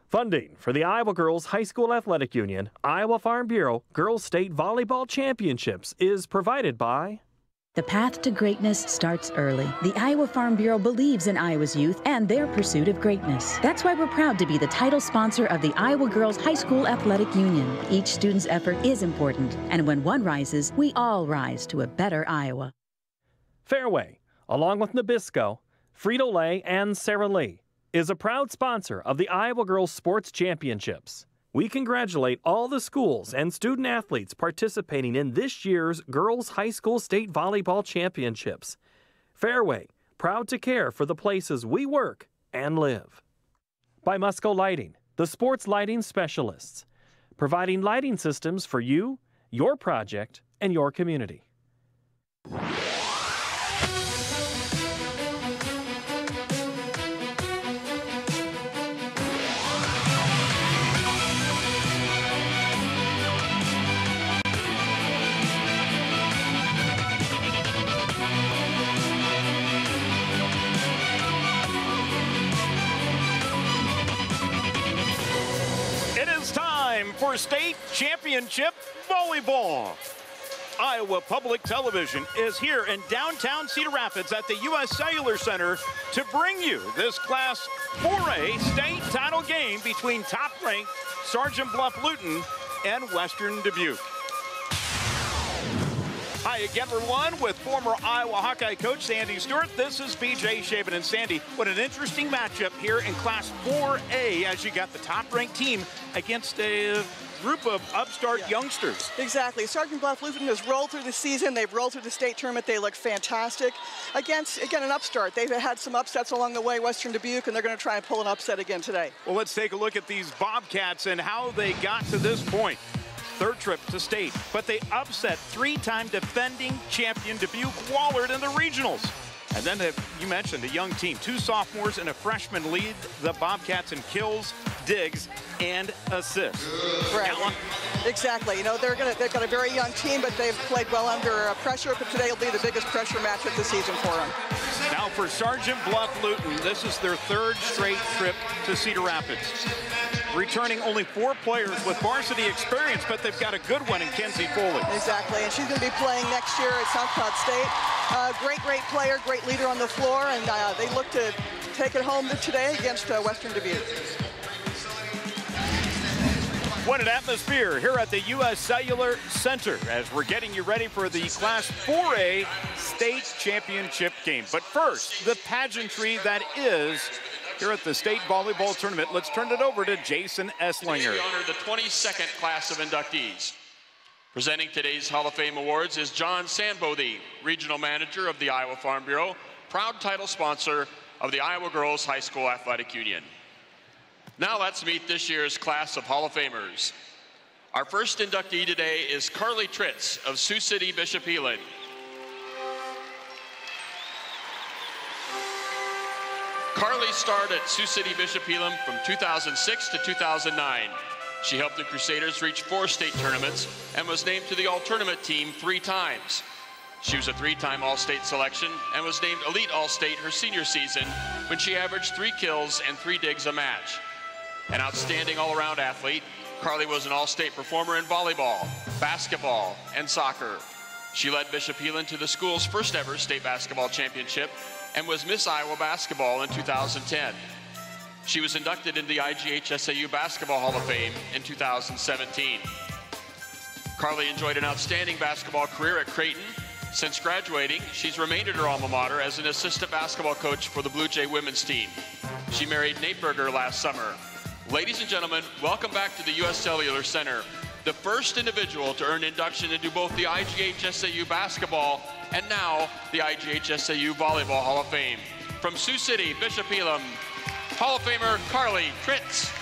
Funding for the Iowa Girls High School Athletic Union, Iowa Farm Bureau Girls State Volleyball Championships is provided by... The path to greatness starts early. The Iowa Farm Bureau believes in Iowa's youth and their pursuit of greatness. That's why we're proud to be the title sponsor of the Iowa Girls High School Athletic Union. Each student's effort is important, and when one rises, we all rise to a better Iowa. Fairway, along with Nabisco, Frito-Lay, and Sara Lee, is a proud sponsor of the Iowa Girls Sports Championships. We congratulate all the schools and student athletes participating in this year's Girls High School State Volleyball Championships. Fairway, proud to care for the places we work and live. By Musco Lighting, the sports lighting specialists, providing lighting systems for you, your project, and your community. For state championship volleyball. Iowa Public Television is here in downtown Cedar Rapids at the U.S. Cellular Center to bring you this Class 4A state title game between top-ranked Sergeant Bluff-Luton and Western Dubuque. Hi again, everyone, with former Iowa Hawkeye coach Sandy Stewart. This is BJ Shaven. And Sandy, what an interesting matchup here in Class 4A as you got the top-ranked team against a group of upstart youngsters. Exactly. Sergeant Bluff-Luton has rolled through the season. They've rolled through the state tournament. They look fantastic. Against, again, an upstart. They've had some upsets along the way, Western Dubuque, and they're going to try and pull an upset again today. Well, let's take a look at these Bobcats and how they got to this point. Third trip to state, but they upset three-time defending champion Dubuque Wahlert in the regionals. And then, you mentioned a young team, two sophomores and a freshman lead the Bobcats in kills, digs, and assists. Right. Exactly. You know, they've got a very young team, but they've played well under pressure. But today will be the biggest pressure match of the season for them. Now for Sergeant Bluff-Luton, this is their third straight trip to Cedar Rapids. Returning only 4 players with varsity experience, but they've got a good one in Kenzie Foley. Exactly, and she's going to be playing next year at South Cloud State. Great player, great leader on the floor, and they look to take it home today against Western Dubuque. What an atmosphere here at the U.S. Cellular Center as we're getting you ready for the Class 4A state championship game. But first, the pageantry that is here at the state volleyball tournament. Let's turn it over to Jason Esslinger. We honor the 22nd class of inductees. Presenting today's Hall of Fame awards is John Sanbothe, Regional Manager of the Iowa Farm Bureau, proud title sponsor of the Iowa Girls High School Athletic Union. Now let's meet this year's class of Hall of Famers. Our first inductee today is Carly Tritz of Sioux City, Bishop Elin. Carly starred at Sioux City Bishop Elam from 2006 to 2009. She helped the Crusaders reach 4 state tournaments and was named to the All-Tournament team 3 times. She was a 3-time All-State selection and was named Elite All-State her senior season when she averaged 3 kills and 3 digs a match. An outstanding all-around athlete, Carly was an All-State performer in volleyball, basketball, and soccer. She led Bishop Elam to the school's first ever state basketball championship and was Miss Iowa Basketball in 2010. She was inducted into the IGHSAU Basketball Hall of Fame in 2017. Carly enjoyed an outstanding basketball career at Creighton. Since graduating, she's remained at her alma mater as an assistant basketball coach for the Blue Jay women's team. She married Nate Berger last summer. Ladies and gentlemen, welcome back to the U.S. Cellular Center, the first individual to earn induction into both the IGHSAU Basketball and now the IGHSAU Volleyball Hall of Fame. From Sioux City, Bishop Elam, Hall of Famer Carly Tritz.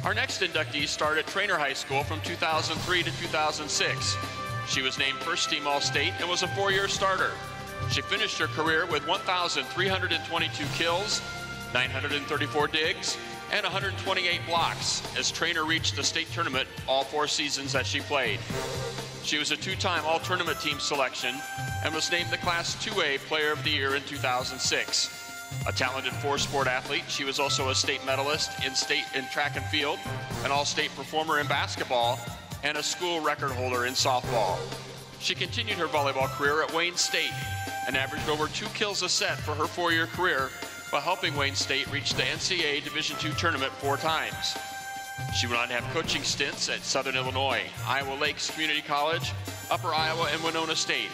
Our next inductee started at Trainer High School from 2003 to 2006. She was named first team All-State and was a 4-year starter. She finished her career with 1,322 kills, 934 digs, and 128 blocks as trainer reached the state tournament all 4 seasons that she played. She was a 2-time all-tournament team selection and was named the Class 2A Player of the Year in 2006. A talented 4-sport athlete, she was also a state medalist in track and field, an all-state performer in basketball, and a school record holder in softball. She continued her volleyball career at Wayne State and averaged over 2 kills a set for her 4-year career while helping Wayne State reach the NCAA Division II tournament 4 times. She went on to have coaching stints at Southern Illinois, Iowa Lakes Community College, Upper Iowa, and Winona State.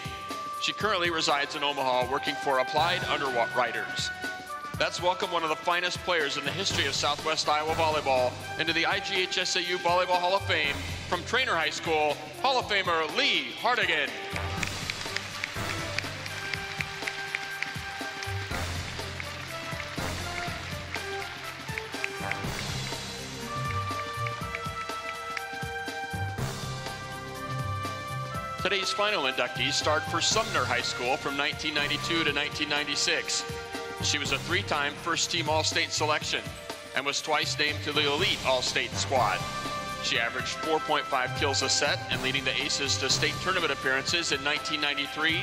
She currently resides in Omaha working for Applied Underwriters. Let's welcome one of the finest players in the history of Southwest Iowa volleyball into the IGHSAU Volleyball Hall of Fame from Trainer High School, Hall of Famer Lee Hardigan. Today's final inductees start for Sumner High School from 1992 to 1996. She was a 3-time first-team All-State selection and was twice named to the elite All-State squad. She averaged 4.5 kills a set and leading the Aces to state tournament appearances in 1993,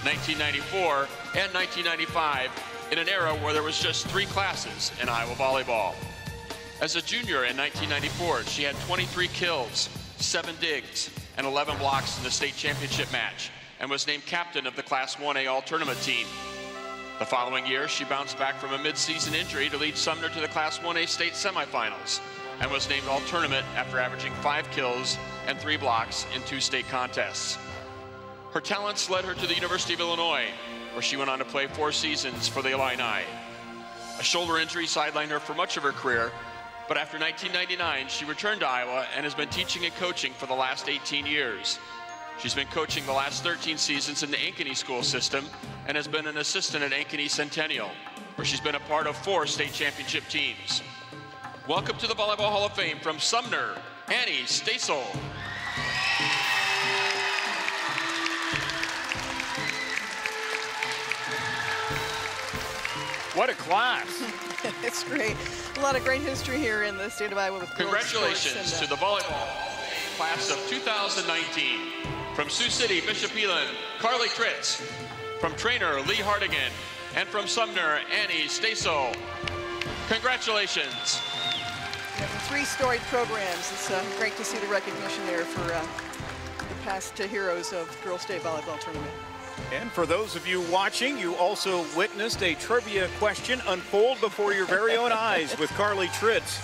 1994, and 1995 in an era where there was just 3 classes in Iowa volleyball. As a junior in 1994, she had 23 kills, 7 digs, and 11 blocks in the state championship match and was named captain of the Class 1A All-Tournament team. The following year, she bounced back from a mid-season injury to lead Sumner to the Class 1A state semifinals and was named All-Tournament after averaging 5 kills and 3 blocks in 2 state contests. Her talents led her to the University of Illinois, where she went on to play 4 seasons for the Illini. A shoulder injury sidelined her for much of her career, but after 1999, she returned to Iowa and has been teaching and coaching for the last 18 years. She's been coaching the last 13 seasons in the Ankeny school system and has been an assistant at Ankeny Centennial, where she's been a part of 4 state championship teams. Welcome to the Volleyball Hall of Fame from Sumner, Annie Stasel. What a class. It's great. A lot of great history here in the state of Iowa with Congratulations to the volleyball class of 2019. From Sioux City, Bishop Elon, Carly Tritz. From trainer Lee Hardigan. And from Sumner, Annie Stasel. Congratulations. Yeah, 3 storied programs. It's great to see the recognition there for the past heroes of Girls State Volleyball Tournament. And for those of you watching, you also witnessed a trivia question unfold before your very own eyes with Carly Tritz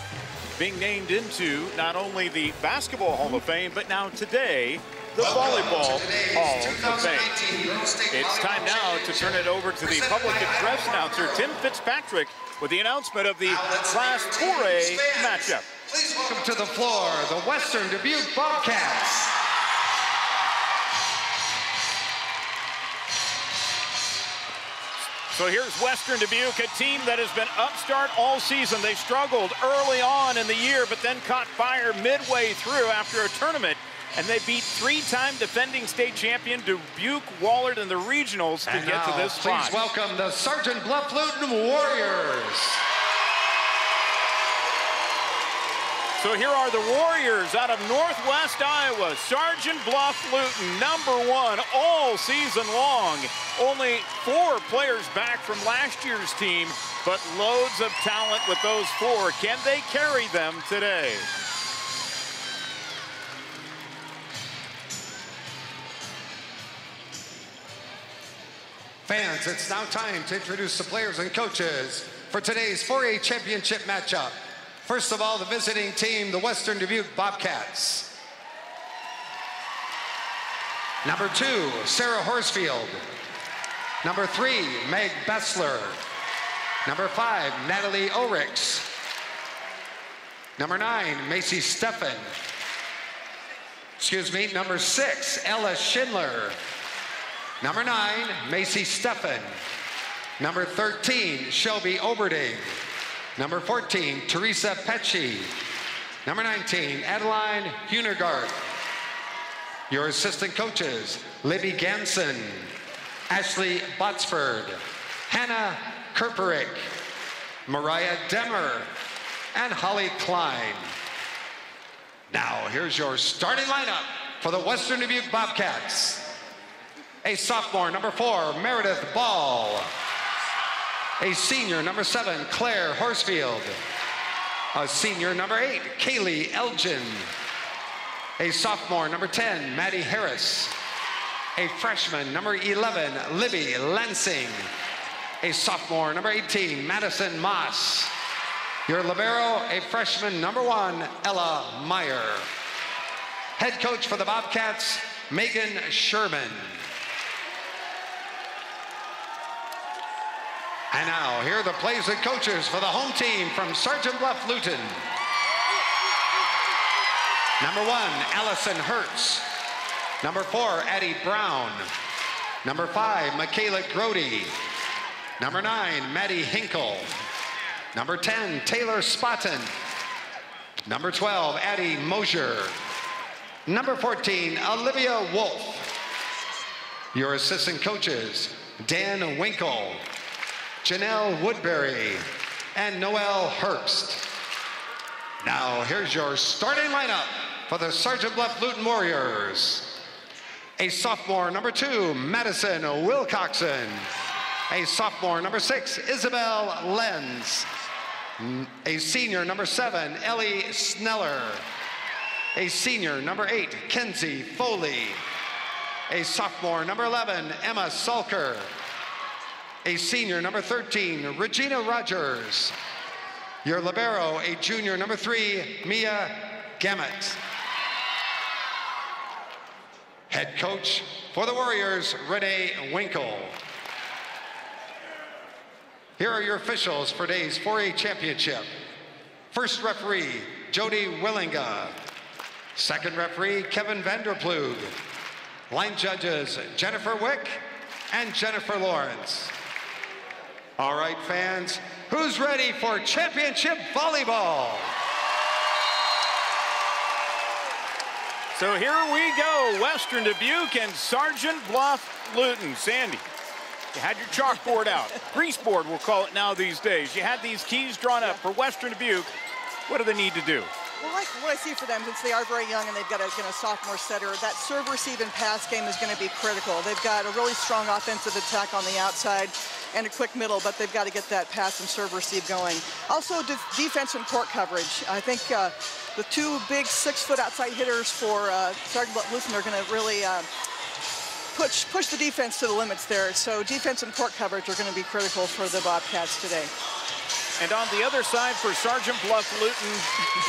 being named into not only the Basketball Hall of Fame, but now today, the Volleyball Hall of Fame. It's time now to turn it over to the public address announcer, Tim Fitzpatrick, with the announcement of the Class 4A matchup. Please welcome to the floor the Western Dubuque Bobcats. So here's Western Dubuque, a team that has been upstart all season. They struggled early on in the year, but then caught fire midway through after a tournament. And they beat 3-time defending state champion Dubuque Wahlert in the regionals to get to this spot. Please welcome the Sergeant Bluff-Luton Warriors. So here are the Warriors out of Northwest Iowa. Sergeant Bluff-Luton, #1 all season long. Only 4 players back from last year's team, but loads of talent with those 4. Can they carry them today? Fans, it's now time to introduce the players and coaches for today's 4A championship matchup. First of all, the visiting team, the Western Dubuque Bobcats. Number 2, Sarah Horsfield. Number 3, Meg Bessler. Number 5, Natalie Oryx. Number 9, Macy Steffen. Number 6, Ella Schindler. Number 9, Macy Steffen. Number 13, Shelby Oberding. Number 14, Teresa Pecci. Number 19, Adeline Hunegard. Your assistant coaches, Libby Ganson, Ashley Botsford, Hannah Kerperick, Mariah Demmer, and Holly Klein. Now, here's your starting lineup for the Western Dubuque Bobcats. A sophomore, number 4, Meredith Ball. A senior, number 7, Claire Horsfield. A senior, number 8, Kaylee Elgin. A sophomore, number 10, Maddie Harris. A freshman, number 11, Libby Lansing. A sophomore, number 18, Madison Moss. Your libero, a freshman, number 1, Ella Meyer. Head coach for the Bobcats, Megan Sherman. And now, here are the plays and coaches for the home team from Sergeant Bluff-Luton. Number 1, Allison Hertz. Number 4, Addie Brown. Number 5, Michaela Grody. Number 9, Maddie Hinkle. Number 10, Taylor Spotton. Number 12, Addie Mosier. Number 14, Olivia Wolf. Your assistant coaches, Dan Winkle, Janelle Woodbury, and Noelle Herbst. Now, here's your starting lineup for the Sergeant Bluff-Luton Warriors. A sophomore, number 2, Madison Wilcoxon. A sophomore, number 6, Isabel Lenz. A senior, number 7, Ellie Sneller. A senior, number 8, Kenzie Foley. A sophomore, number 11, Emma Salker. A senior, number 13, Regina Rogers. Your libero, a junior, number 3, Mia Gamet. Head coach for the Warriors, Renee Winkle. Here are your officials for today's 4A championship. First referee, Jody Willinga. Second referee, Kevin Vanderplug. Line judges, Jennifer Wick and Jennifer Lawrence. All right, fans, who's ready for championship volleyball? So here we go, Western Dubuque and Sergeant Bluff-Luton. Sandy, you had your chalkboard out. Grease board, we'll call it now these days. You had these keys drawn up for Western Dubuque. What do they need to do? Well, what I see for them, since they are very young and they've got a sophomore setter, that serve, receive, and pass game is going to be critical. They've got a really strong offensive attack on the outside and a quick middle, but they've got to get that pass and serve receive going. Also, defense and court coverage. I think the 2 big 6-foot outside hitters for Sergeant Bluff-Luton are going to really push the defense to the limits there. So defense and court coverage are going to be critical for the Bobcats today. And on the other side for Sergeant Bluff-Luton,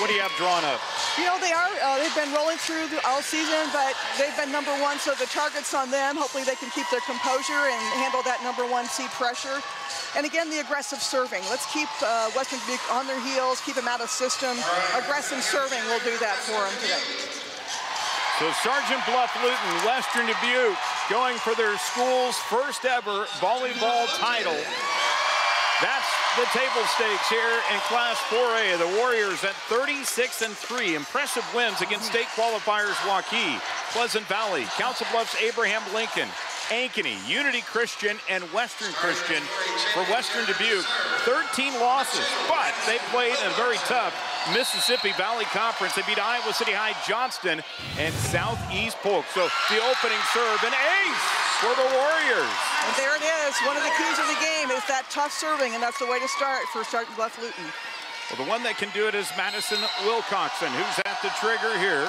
what do you have drawn up? You know, they've been rolling through all season, but they've been number 1, so the target's on them. Hopefully they can keep their composure and handle that number 1 seed pressure. And again, the aggressive serving. Let's keep Western Dubuque on their heels, keep them out of system. Aggressive serving will do that for them today. So Sergeant Bluff-Luton, Western Dubuque, going for their school's first ever volleyball title. That's the table stakes here in Class 4A. The Warriors at 36-3. Impressive wins against state qualifiers Waukee, Pleasant Valley, Council Bluffs, Abraham Lincoln, Ankeny, Unity Christian, and Western Christian. For Western Dubuque, 13 losses, but they played in a very tough Mississippi Valley Conference. They beat Iowa City High Johnston and Southeast Polk. So the opening serve, an ace for the Warriors. And there it is. One of the keys of the game is that tough serving, and that's the way to start for Sergeant Bluff-Luton. Well, the one that can do it is Madison Wilcoxon, who's at the trigger here.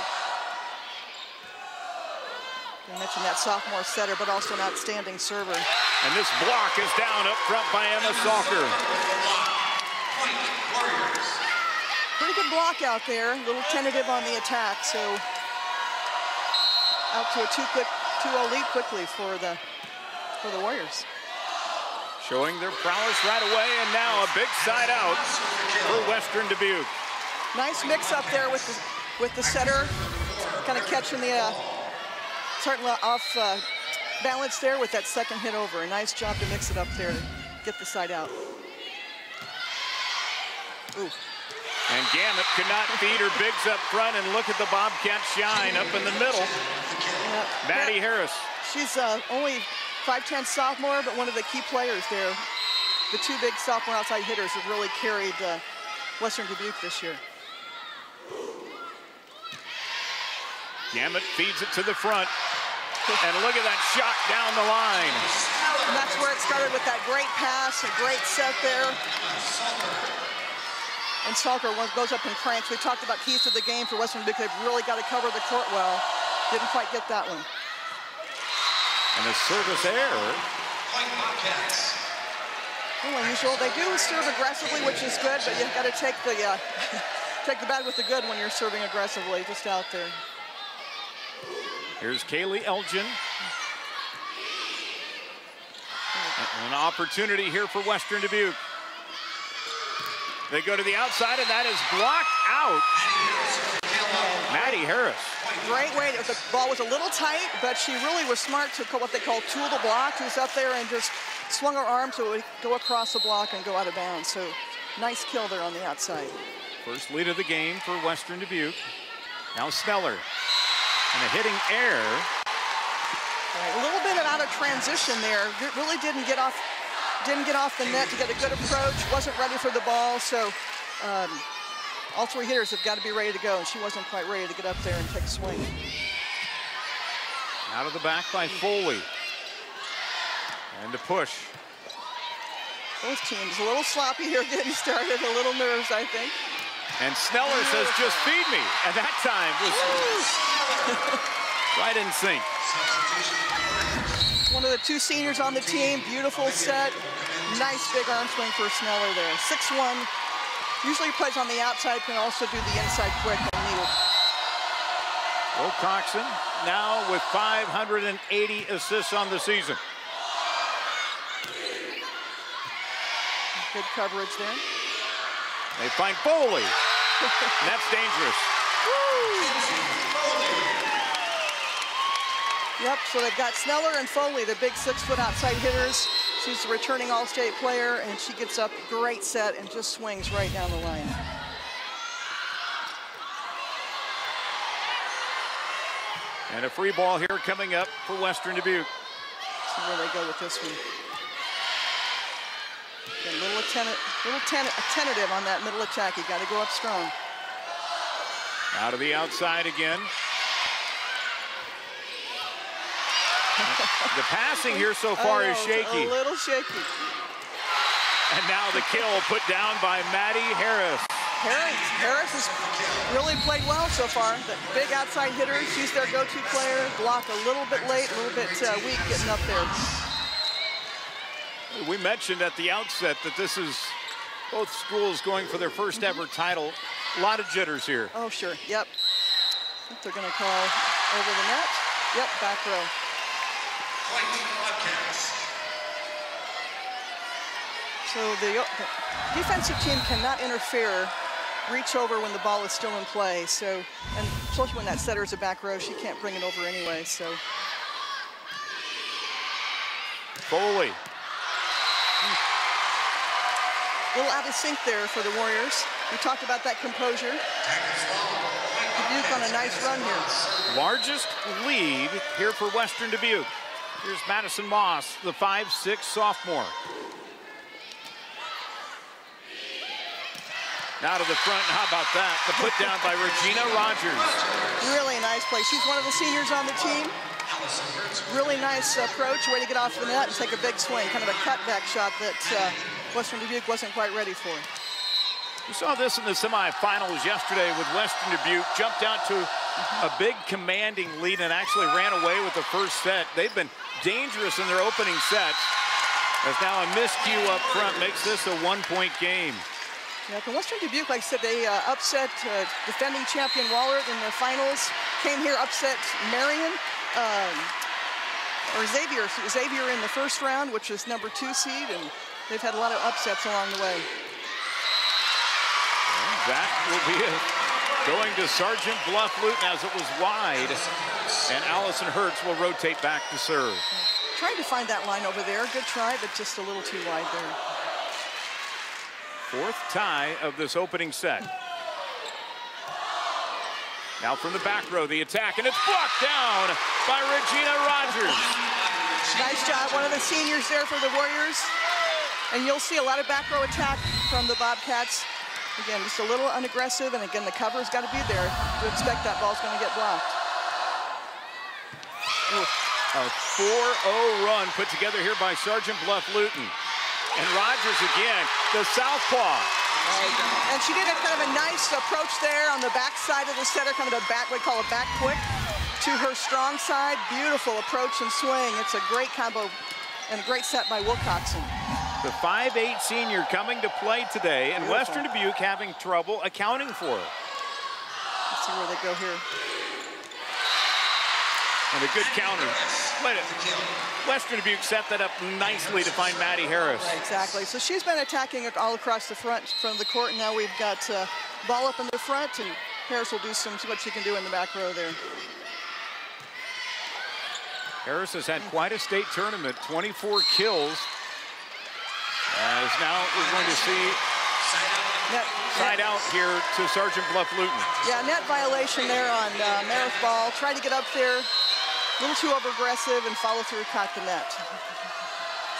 I mentioned that sophomore setter, but also an outstanding server. And this block is down up front by Emma Salker. Pretty good block out there, a little tentative on the attack, so out to a 2-0 lead quickly for the Warriors. Showing their prowess right away, and now a big side out for Western Dubuque. Nice mix up there with the setter, kind of catching the starting off balance there with that second hit over. A nice job to mix it up there to get the side out. Ooh. And Gamet could not feed her bigs up front, and look at the Bobcat shine up in the middle. Maddie Harris. She's only 5'10" sophomore, but one of the key players there. The 2 big sophomore outside hitters have really carried Western Dubuque this year. Gamet feeds it to the front. And look at that shot down the line. And that's where it started with that great pass, a great set there. And Salker goes up and cranks. We talked about keys to the game for Western Dubuque. They've really got to cover the court well. Didn't quite get that one. And a service error. Well, unusual. They do serve aggressively, which is good, but you've got to take the take the bad with the good when you're serving aggressively, just out there. Here's Kaylee Elgin. An opportunity here for Western Dubuque. They go to the outside, and that is blocked out. Maddie Harris. Great way. The ball was a little tight, but she really was smart to what they call tool the block. She was up there and just swung her arm so it would go across the block and go out of bounds. So nice kill there on the outside. First lead of the game for Western Dubuque. Now Sneller. And a hitting error. Right, a little bit out of transition there. Really didn't get off the net to get a good approach. Wasn't ready for the ball, so all three hitters have got to be ready to go, and she wasn't quite ready to get up there and take a swing. Out of the back by Foley. And to push. Both teams a little sloppy here getting started, a little nerves, I think. And Sneller says, just feed me. And that time was right in sync. One of the two seniors on the team, beautiful set. Nice big arm swing for Sneller there. 6'1", usually plays on the outside, can also do the inside quick when needed. Wilcoxon now with 580 assists on the season. Good coverage there. They find Foley. And that's dangerous. Yep, so they've got Sneller and Foley, the big 6-foot outside hitters. She's a returning all-state player, and she gets up, great set, and just swings right down the line. And a free ball here coming up for Western Dubuque. See where they go with this one. A little tentative on that middle attack. You got to go up strong. Out of the outside again. The passing here so far is shaky. A little shaky. And now the kill put down by Maddie Harris. Harris has really played well so far. The big outside hitter, she's their go-to player. Blocked a little bit late, a little bit weak getting up there. We mentioned at the outset that this is both schools going for their first ever title. A lot of jitters here. Oh, sure. Yep. I think they're going to call over the net. Yep, back row. So the defensive team cannot interfere, reach over when the ball is still in play. So, and especially when that setter is a back row, she can't bring it over anyway. So. Foley. A little out of sync there for the Warriors. We talked about that composure. Dubuque on a nice run here. Largest lead here for Western Dubuque. Here's Madison Moss, the 5'6" sophomore. Now to the front, how about that? The put down by Regina Rogers. Really nice play. She's one of the seniors on the team. Really nice approach, way to get off the net and take a big swing. Kind of a cutback shot that Western Dubuque wasn't quite ready for. We saw this in the semifinals yesterday with Western Dubuque. Jumped out to a big commanding lead and actually ran away with the first set. They've been dangerous in their opening sets. As now a miscue up front makes this a one-point game. Yeah, for Western Dubuque, like I said, they upset defending champion Wahlert in the finals. Came here, upset Marion, or Xavier in the first round, which is number 2 seed, and they've had a lot of upsets along the way. And that will be it. Going to Sergeant Bluff-Luton as it was wide, and Allison Hertz will rotate back to serve. Trying to find that line over there. Good try, but just a little too wide there. Fourth tie of this opening set. Now from the back row, the attack, and it's blocked down by Regina Rogers. Nice job, one of the seniors there for the Warriors. And you'll see a lot of back row attack from the Bobcats. Again, just a little unaggressive, and again, the cover's got to be there to expect that ball's going to get blocked. Ooh. A 4-0 run put together here by Sergeant Bluff-Luton. And Rogers again, the southpaw. And she did a kind of a nice approach there on the back side of the setter, kind of a back, we call it back quick, to her strong side. Beautiful approach and swing. It's a great combo and a great set by Wilcoxon. The 5'8" senior coming to play today, and Beautiful. Western Dubuque having trouble accounting for her. Let's see where they go here. And a good counter. Western Dubuque set that up nicely to find Maddie Harris. Right, exactly. So she's been attacking it all across the front of the court, and now we've got ball up in the front, and Harris will do see what she can do in the back row there. Harris has had quite a state tournament, 24 kills. As now we're going to see side out here to Sergeant Bluff-Luton. Yeah, net violation there on Meredith Ball. Tried to get up there, a little too over-aggressive, and follow through, caught the net.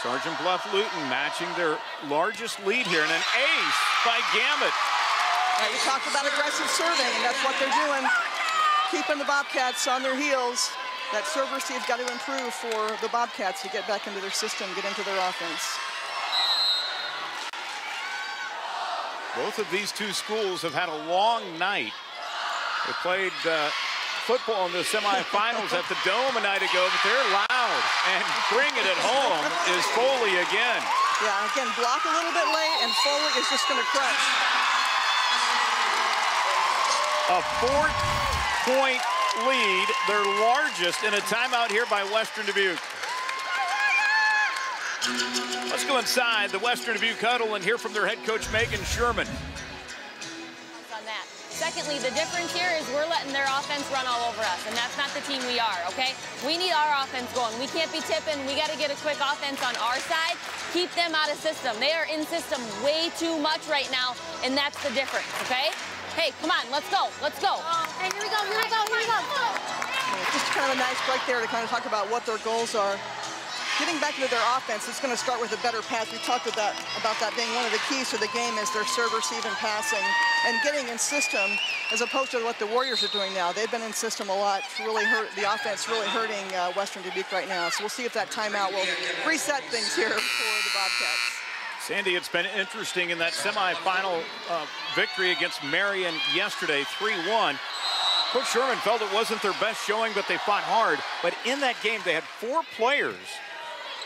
Sergeant Bluff-Luton matching their largest lead here, and an ace by Gamet. Right, we talked about aggressive serving, and that's what they're doing, keeping the Bobcats on their heels. That serve receive's got to improve for the Bobcats to get back into their system, get into their offense. Both of these two schools have had a long night. They played football in the semifinals at the Dome a night ago, but they're loud. And bringing it home is Foley again. Yeah, again, block a little bit late, and Foley is just going to crunch. A 4-point lead, their largest in a timeout here by Western Dubuque. Let's go inside the Western Dubuque huddle and hear from their head coach, Megan Sherman. On that. Secondly, the difference here is we're letting their offense run all over us, and that's not the team we are, okay? We need our offense going. We can't be tipping. We got to get a quick offense on our side. Keep them out of system. They are in system way too much right now, and that's the difference, okay? Hey, come on, let's go, let's go. Hey, here we go, here we go, here we go. Just kind of a nice break there to kind of talk about what their goals are. Getting back into their offense, it's going to start with a better pass. We talked about that being one of the keys to the game is their serve, receive, and passing, and getting in system as opposed to what the Warriors are doing now. They've been in system a lot, really hurt the offense, really hurting Western Dubuque right now. So we'll see if that timeout will reset things here for the Bobcats. Sandy, it's been interesting in that semifinal victory against Marion yesterday, 3-1. Coach Sherman felt it wasn't their best showing, but they fought hard. But in that game, they had 4 players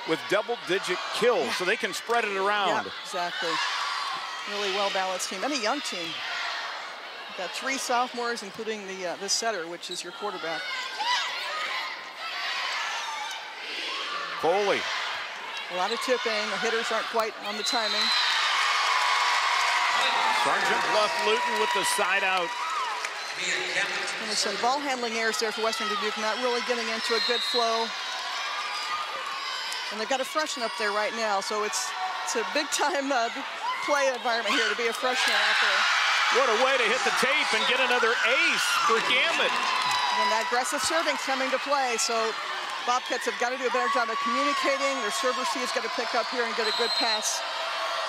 with double-digit kills, so they can spread it around. Yeah, exactly. Really well-balanced team, and a young team. We've got 3 sophomores, including the setter, which is your quarterback. Foley. A lot of tipping. The hitters aren't quite on the timing. Sergeant Bluff-Luton with the side out. And there's some ball handling errors there for Western Dubuque, not really getting into a good flow. And they've got a freshman up there right now, so it's a big-time play environment here to be a freshman out there. What a way to hit the tape and get another ace for Gamet. And that aggressive serving's coming to play, so Bobcats have got to do a better job of communicating. Their serve receiver's got to pick up here and get a good pass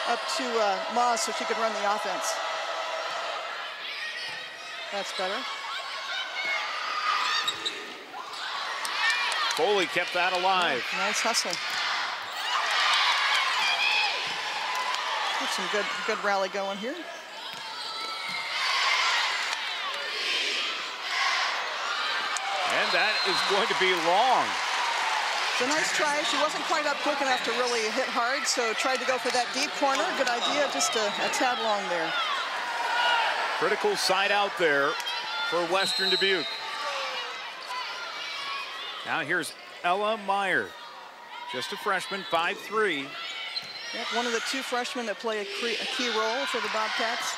up to Moz so she could run the offense. That's better. Foley kept that alive. Nice hustle. Get some good rally going here. And that is going to be long. It's a nice try. She wasn't quite up quick enough to really hit hard, so tried to go for that deep corner. Good idea, just a tad long there. Critical side out there for Western Dubuque. Now here's Ella Meyer, just a freshman, 5'3". Yep, one of the 2 freshmen that play a key role for the Bobcats.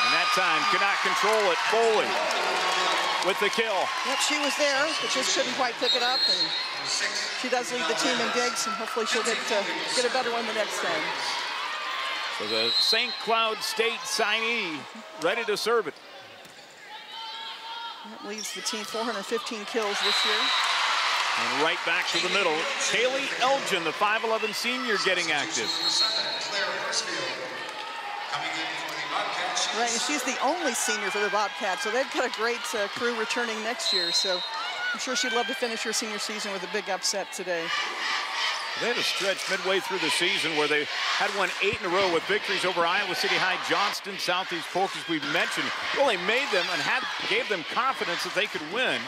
And that time cannot control it. Foley with the kill. Yep, she was there, but just couldn't quite pick it up. And she does lead the team in digs, and hopefully she'll get a better one the next time. So the St. Cloud State signee ready to serve it. That leads the team 415 kills this year. And right back to the middle, Kaylee Elgin, the 5'11" senior, getting active. Right, and she's the only senior for the Bobcats, so they've got a great crew returning next year. So I'm sure she'd love to finish her senior season with a big upset today. They had a stretch midway through the season where they had won 8 in a row with victories over Iowa City High, Johnston, Southeast Polk, as we've mentioned. Really made them and gave them confidence that they could win.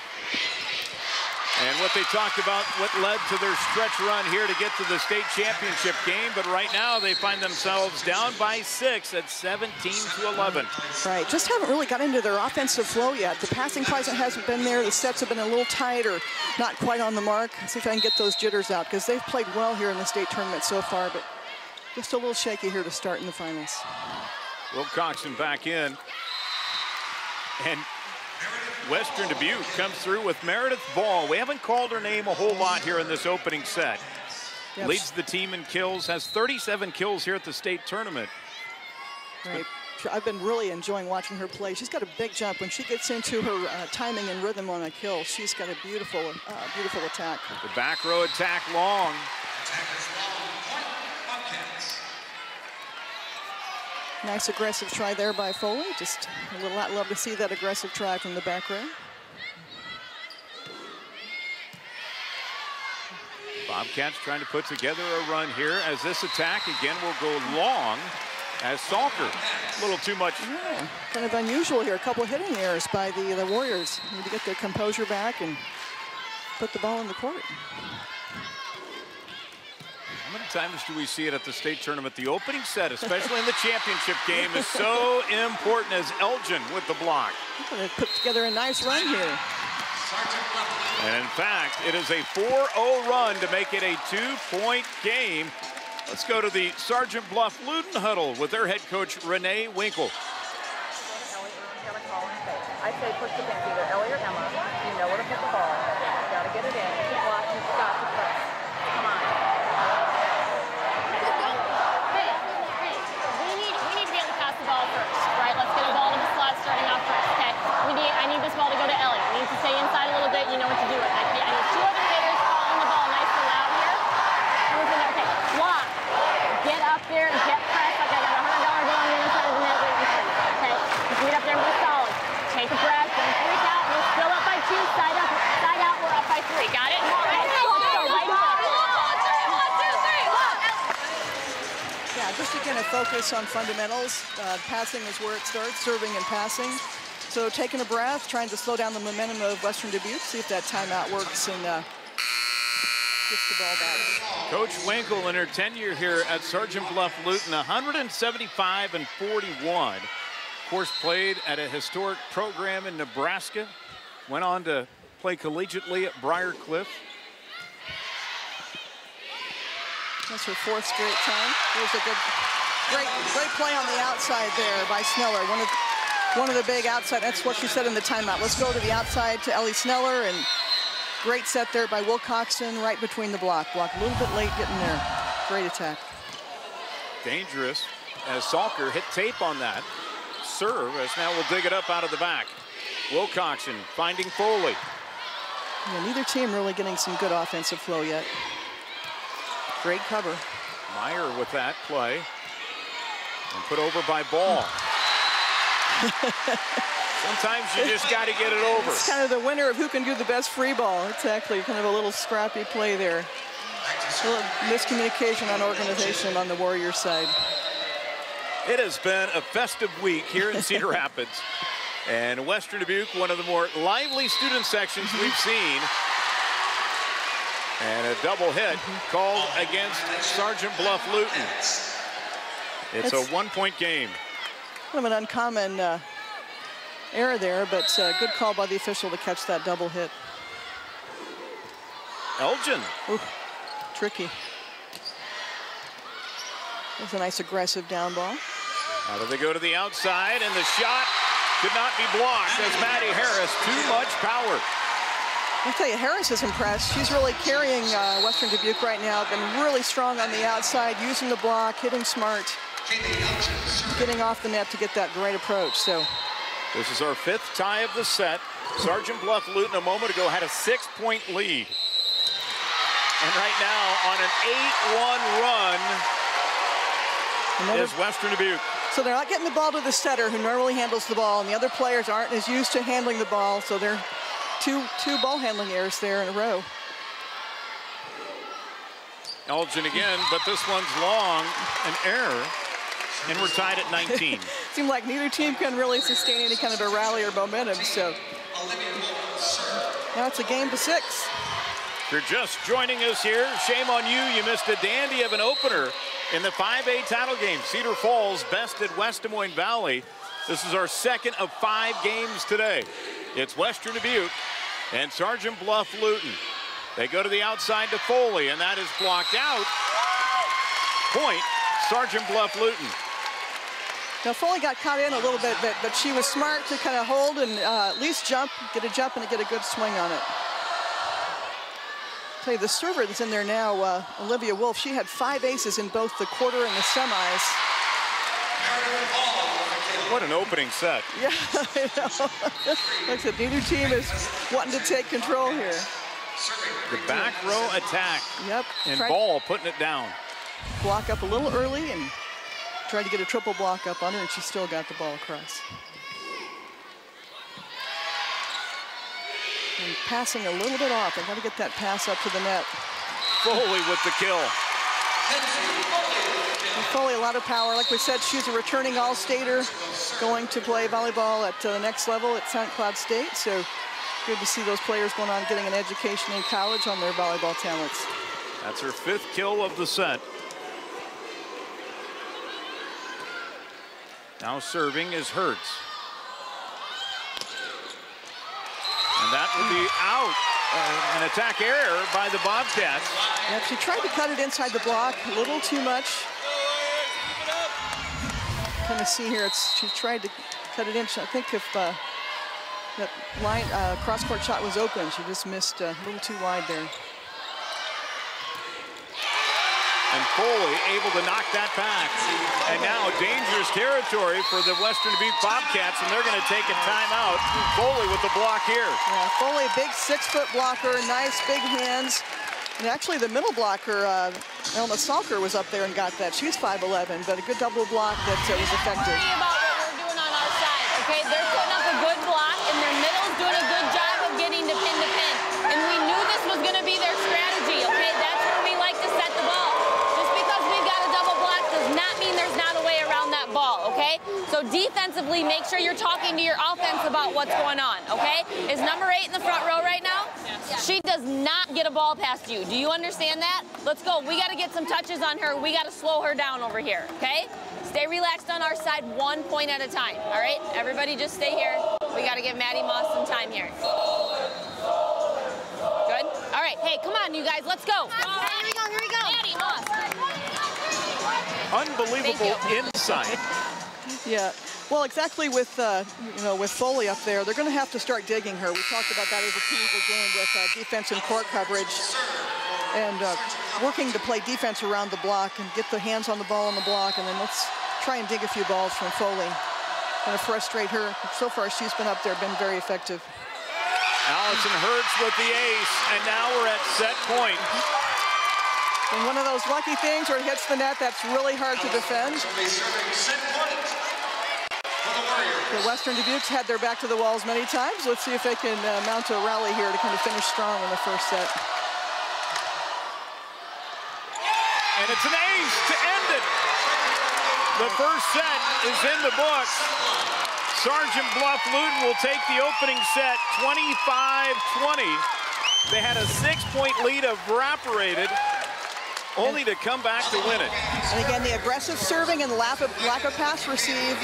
And what they talked about, what led to their stretch run here to get to the state championship game. But right now they find themselves down by 6 at 17-11. Right, just haven't really got into their offensive flow yet. The passing presence hasn't been there. The sets have been a little tight or not quite on the mark. Let's see if I can get those jitters out, because they've played well here in the state tournament so far, but just a little shaky here to start in the finals. Will Coxon back in. And Western Dubuque comes through with Meredith Ball. We haven't called her name a whole lot here in this opening set. Yep. Leads the team in kills, has 37 kills here at the state tournament. Right. I've been really enjoying watching her play. She's got a big jump. When she gets into her timing and rhythm on a kill, she's got a beautiful, beautiful attack. The back row attack long. Nice aggressive try there by Foley. Just a little love to see that aggressive try from the back row. Bobcats trying to put together a run here as this attack again will go long as Salker. A little too much. Yeah, kind of unusual here. A couple of hitting errors by the Warriors. Need to get their composure back and put the ball in the court. How many times do we see it at the state tournament? The opening set, especially in the championship game, is so important as Elgin with the block. They put together a nice run here. And in fact, it is a 4-0 run to make it a 2-point game. Let's go to the Sergeant Bluff-Luton huddle with their head coach, Renee Winkle. I say push the pins, either Ellie or Emma. You know where to put the ball. You got to get it in. Keep blocking. You got to press. Come on. I need this ball to go to Ellie. I need to stay inside a little bit. You know what to do with it. I need 2 other hitters following the ball nice and loud here. Okay, block. Get up there and get pressed like I got a $100 bill on the inside of the net waiting for you. Okay, get up there and be solid. Take a breath. Don't freak out. We're still up by 2. Side up, side out. We're up by 3. Got it? All right. Let's go right there. Yeah, just again a focus on fundamentals. Passing is where it starts. Serving and passing. So taking a breath, trying to slow down the momentum of Western Dubuque, see if that timeout works and gets the ball back. Coach Winkle in her tenure here at Sergeant Bluff-Luton, 175 and 41. Of course, played at a historic program in Nebraska. Went on to play collegiately at Briar Cliff. That's her 4th straight time. There's a great play on the outside there by Sneller. One of the big outside, that's what she said in the timeout. Let's go to the outside to Ellie Sneller, and great set there by Will Coxon right between the block. Block a little bit late getting there. Great attack. Dangerous as Salker hit tape on that. Serve as now we'll dig it up out of the back. Will Coxon finding Foley. Yeah, neither team really getting some good offensive flow yet. Great cover. Meyer with that play. And put over by Ball. Sometimes you just got to get it over. It's kind of the winner of who can do the best free ball. It's actually kind of a little scrappy play there. A little miscommunication on organization on the Warriors side. It has been a festive week here in Cedar Rapids. And Western Dubuque, one of the more lively student sections we've seen. And a double hit called against Sergeant Bluff-Luton. It's a 1-point game. Kind of an uncommon error there, but good call by the official to catch that double hit. Elgin. Ooh, tricky. That's a nice aggressive down ball. How do they go to the outside, and the shot could not be blocked as Maddie Harris, too much power. I'll tell you, Harris is impressed. She's really carrying Western Dubuque right now. Been really strong on the outside, using the block, hitting smart, getting off the net to get that great approach. So this is our 5th tie of the set. Sergeant Bluff-Luton a moment ago had a 6-point lead. And right now on an 8-1 run is Western Dubuque. So they're not getting the ball to the setter who normally handles the ball, and the other players aren't as used to handling the ball, so they're two ball handling errors there in a row. Elgin again, but this one's long, an error, and we're tied at 19. Seems like neither team can really sustain any kind of a rally or momentum, so now it's a game to 6. If you're just joining us here, shame on you. You missed a dandy of an opener in the 5A title game. Cedar Falls bested West Des Moines Valley. This is our second of 5 games today. It's Western Dubuque and Sergeant Bluff-Luton. They go to the outside to Foley, and that is blocked out. Point, Sergeant Bluff-Luton. Now Foley got caught in a little bit, but she was smart to kind of hold and at least get a jump and get a good swing on it. I'll tell you, the server that's in there now, Olivia Wolf, she had 5 aces in both the quarter and the semis. What an opening set. Yeah, I know. Like I said, neither team is wanting to take control here. The back row attack. Yep. And Ball putting it down. Block up a little early and tried to get a triple block up on her, and she still got the ball across. And passing a little bit off. They got to get that pass up to the net. Foley with the kill. And Foley, a lot of power. Like we said, she's a returning all-stater going to play volleyball at the next level at St. Cloud State. So good to see those players going on getting an education in college on their volleyball talents. That's her 5th kill of the set. Now serving is Hertz. And that will be out. An attack error by the Bobcats. Yep, she tried to cut it inside the block a little too much. Kind of see here, she tried to cut it in. I think if that line cross-court shot was open, she just missed a little too wide there. And Foley able to knock that back. And now dangerous territory for the Western Dubuque Bobcats, and they're going to take a timeout. Foley with the block here. Yeah, Foley, big 6-foot blocker, nice big hands. And actually the middle blocker, Elma Salker, was up there and got that. She's 5'11", but a good double block that was effective. Don't worry about what we're doing on our side, okay? They're putting up a good block, and their middle's doing a good job of getting to pin to pin. And we knew this was going to be their strategy, okay? That's where we like to set the ball. Does not mean there's not a way around that ball, okay? So defensively, make sure you're talking to your offense about what's going on, okay? Is number 8 in the front row right now? Yes. She does not get a ball past you. Do you understand that? Let's go. We got to get some touches on her. We got to slow her down over here, okay? Stay relaxed on our side, 1 point at a time, all right? Everybody just stay here. We got to give Maddie Moss some time here. Good? All right. Hey, come on, you guys. Let's go. Here we go, here we go. Maddie Moss. Unbelievable insight. Yeah, well, exactly with with Foley up there, they're going to have to start digging her. We talked about that as a key to the game with defense and court coverage, and working to play defense around the block and get the hands on the ball on the block, and then let's try and dig a few balls from Foley. Going to frustrate her. So far, she's been up there, been very effective. Allison Hertz with the ace, and now we're at set point. And one of those lucky things where it hits the net, that's really hard to defend. The Western Dubuque's had their back to the walls many times. Let's see if they can mount a rally here to kind of finish strong in the first set. And it's an ace to end it. The first set is in the books. Sergeant Bluff-Luton will take the opening set 25-20. They had a 6-point lead evaporated, only to come back to win it. And again, the aggressive serving and the lack of pass received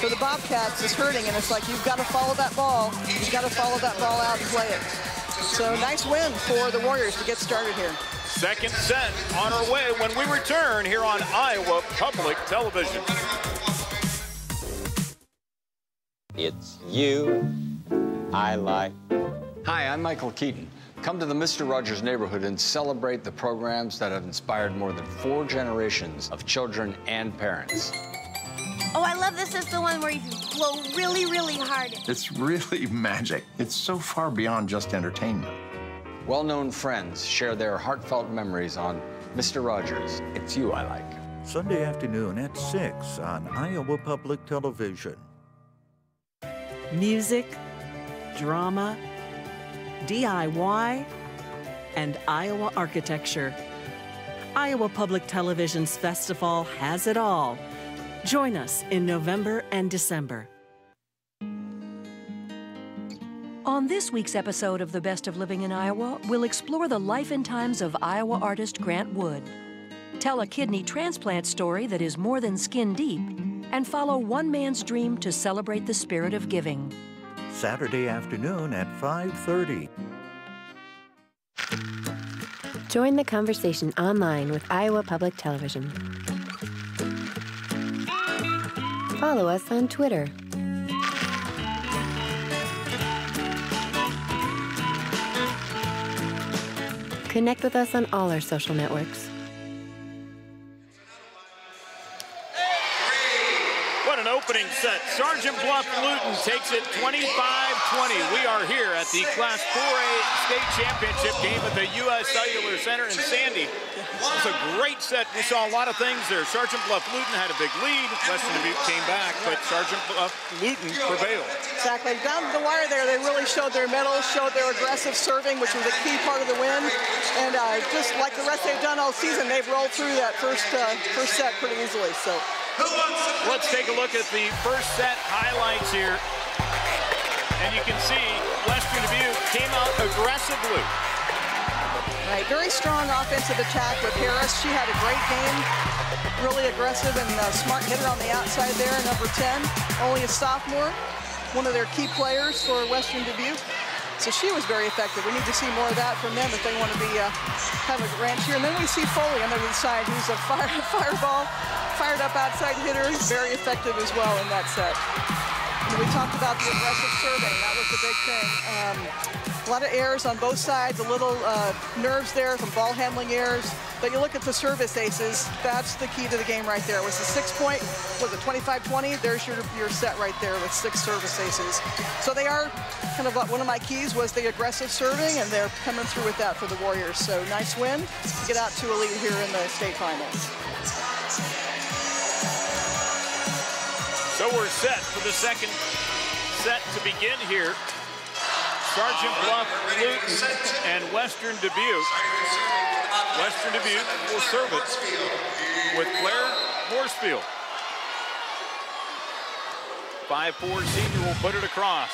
for the Bobcats is hurting, and it's like you've got to follow that ball. You've got to follow that ball out and play it. So nice win for the Warriors to get started here. Second set on our way when we return here on Iowa Public Television. It's you I like. Hi, I'm Michael Keaton. Come to the Mr. Rogers neighborhood and celebrate the programs that have inspired more than 4 generations of children and parents. Oh, I love this is the one where you blow really, really hard. It's really magic. It's so far beyond just entertainment. Well-known friends share their heartfelt memories on Mr. Rogers, It's You I Like. Sunday afternoon at 6 on Iowa Public Television. Music, drama, DIY, and Iowa architecture. Iowa Public Television's festival has it all. Join us in November and December. On this week's episode of The Best of Living in Iowa, we'll explore the life and times of Iowa artist Grant Wood, tell a kidney transplant story that is more than skin deep, and follow one man's dream to celebrate the spirit of giving. Saturday afternoon at 5:30. Join the conversation online with Iowa Public Television. Follow us on Twitter. Connect with us on all our social networks. What an opening set. Sergeant Bluff-Luton takes it 25-20. We are here at the Class 4A State Championship game at the U.S. Cellular Center in Sandy. It was a great set. We saw a lot of things there. Sergeant Bluff-Luton had a big lead. Western Dubuque came back, but Sergeant Bluff-Luton prevailed. Exactly. Down to the wire there, they really showed their mettle, showed their aggressive serving, which was a key part of the win. And just like the rest they've done all season, they've rolled through that first set pretty easily. So let's take a look at the first set highlights here. And you can see Western Dubuque came out aggressively. Right, very strong offensive attack with Harris. She had a great game, really aggressive and smart hitter on the outside there, number 10. Only a sophomore, one of their key players for Western Dubuque. So she was very effective. We need to see more of that from them if they want to be have a ranch here. And then we see Foley on the other side, who's a fireball, fired up outside hitter, very effective as well in that set. And we talked about the aggressive serving. That was the big thing. A lot of errors on both sides, a little nerves there from ball handling errors. But you look at the service aces, that's the key to the game right there. It was a 6-point, was it 25-20? There's your set right there with 6 service aces. So they are kind of one of my keys was the aggressive serving, and they're coming through with that for the Warriors. So nice win to get out to a lead here in the state finals. So we're set for the second set to begin here. Sergeant Bluff-Luton and Western Dubuque. Western Dubuque will serve it with Claire Horsfield. 5'4" senior will put it across.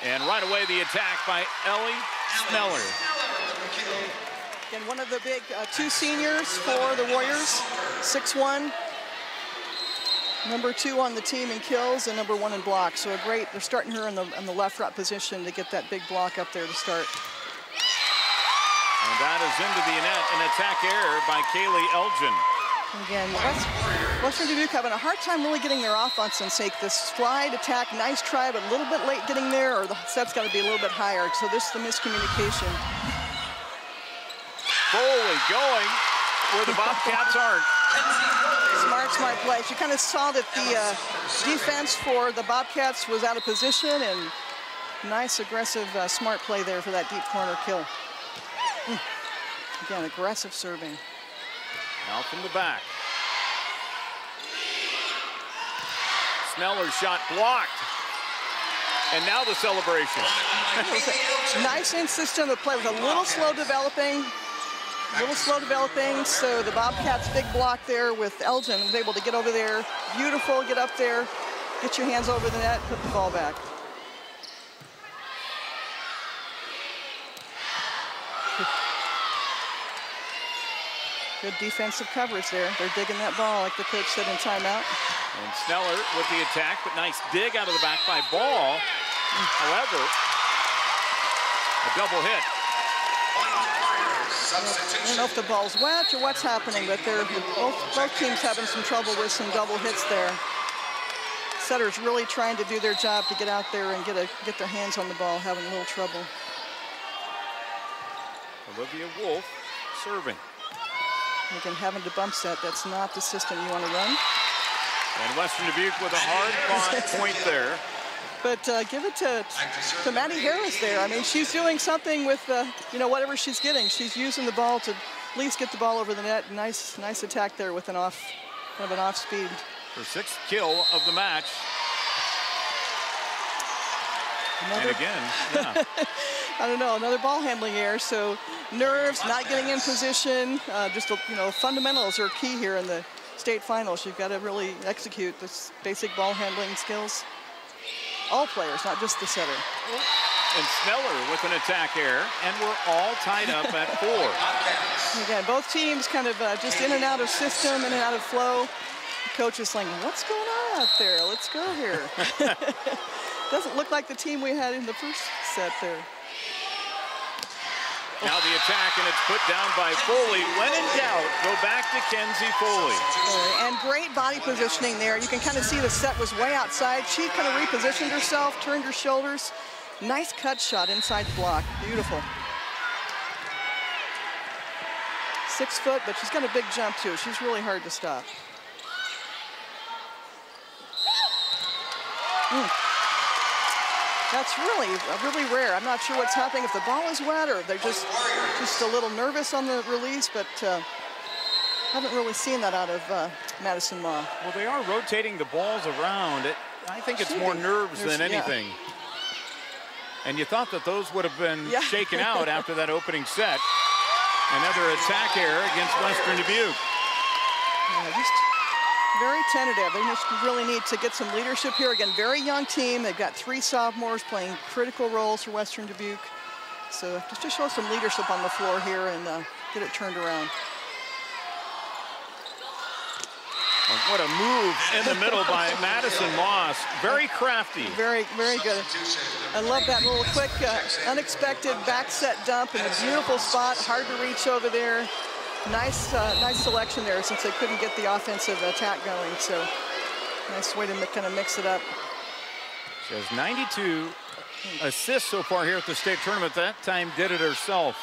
And right away the attack by Ellie Sneller. And one of the big 2 seniors for the Warriors, 6'1". Number 2 on the team in kills and number 1 in blocks. So a great, they're starting her in the left right position to get that big block up there to start. And that is into the net, an attack error by Kaylee Elgin. Again, Western Dubuque having a hard time really getting their offense in sake. This slide attack, nice try, but a little bit late getting there, or the set's got to be a little bit higher. So this is the miscommunication. Foley going where the Bobcats aren't. Smart play. You kind of saw that the defense for the Bobcats was out of position, and nice, aggressive, smart play there for that deep corner kill. Again, aggressive serving. Out from the back. Sneller's shot blocked. And now the celebration. Nice insistent of the play. It was a little slow developing. So the Bobcats' big block there with Elgin was able to get over there. Beautiful, get up there, get your hands over the net, put the ball back. Good defensive coverage there. They're digging that ball, like the coach said in timeout. And Sneller with the attack, but nice dig out of the back by Ball. However, a double hit. I don't know if the ball's wet or what's happening, but they're both teams having some trouble with some double hits there. Setters really trying to do their job to get out there and get their hands on the ball, having a little trouble. Olivia Wolf serving. Again, having to bump set, that's not the system you want to run. And Western Dubuque with a hard point there. But give it to Maddie Harris there. I mean, she's doing something with, whatever she's getting. She's using the ball to at least get the ball over the net. Nice attack there with an kind of an off speed. Her 6th kill of the match. And again, yeah. I don't know, another ball handling error. So nerves, not getting in position, just fundamentals are key here in the state finals. You've got to really execute this basic ball handling skills. All players, not just the setter. And Sneller with an attack error, and we're all tied up at 4. Again, both teams kind of just in and out of system, in and out of flow. The coach is like, what's going on out there? Let's go here. Doesn't look like the team we had in the first set there. Now the attack, and it's put down by Foley. When in doubt, go back to Kenzie Foley. And great body positioning there. You can kind of see the set was way outside. She kind of repositioned herself, turned her shoulders. Nice cut shot inside the block. Beautiful. 6 foot, but she's got a big jump too. She's really hard to stop. That's really rare. I'm not sure what's happening, if the ball is wet or they're just a little nervous on the release, but haven't really seen that out of Madison Maw. Well, they are rotating the balls around. I think it's more nerves than anything. Yeah. And you thought that those would have been shaken out after that opening set. Another attack error against Western Dubuque. Yeah, just very tentative. They just really need to get some leadership here. Again, very young team. They've got 3 sophomores playing critical roles for Western Dubuque. So just to show some leadership on the floor here and get it turned around. What a move in the middle by Madison Moss. Very crafty. Very good. I love that little quick, unexpected back set dump in a beautiful spot. Hard to reach over there. Nice selection there since they couldn't get the offensive attack going. So nice way to kind of mix it up. She has 92 assists so far here at the state tournament. That time did it herself.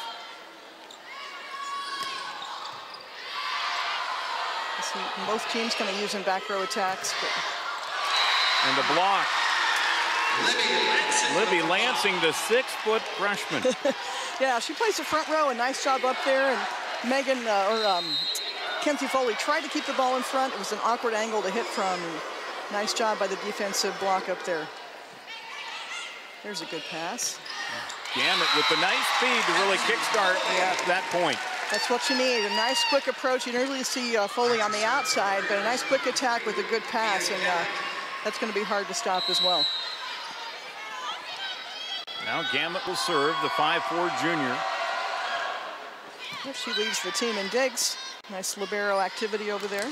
Both teams kind of using back row attacks. And the block. Libby Lansing, the 6-foot freshman. Yeah, she plays the front row. A nice job up there. And Megan, Kenzie Foley tried to keep the ball in front. It was an awkward angle to hit from. And nice job by the defensive block up there. There's a good pass. Gamet with the nice speed to really kickstart that point. That's what you need, a nice quick approach. You usually see Foley on the outside, but a nice quick attack with a good pass, and that's going to be hard to stop as well. Now Gamet will serve, the 5'4" junior. She leads the team in digs. Nice libero activity over there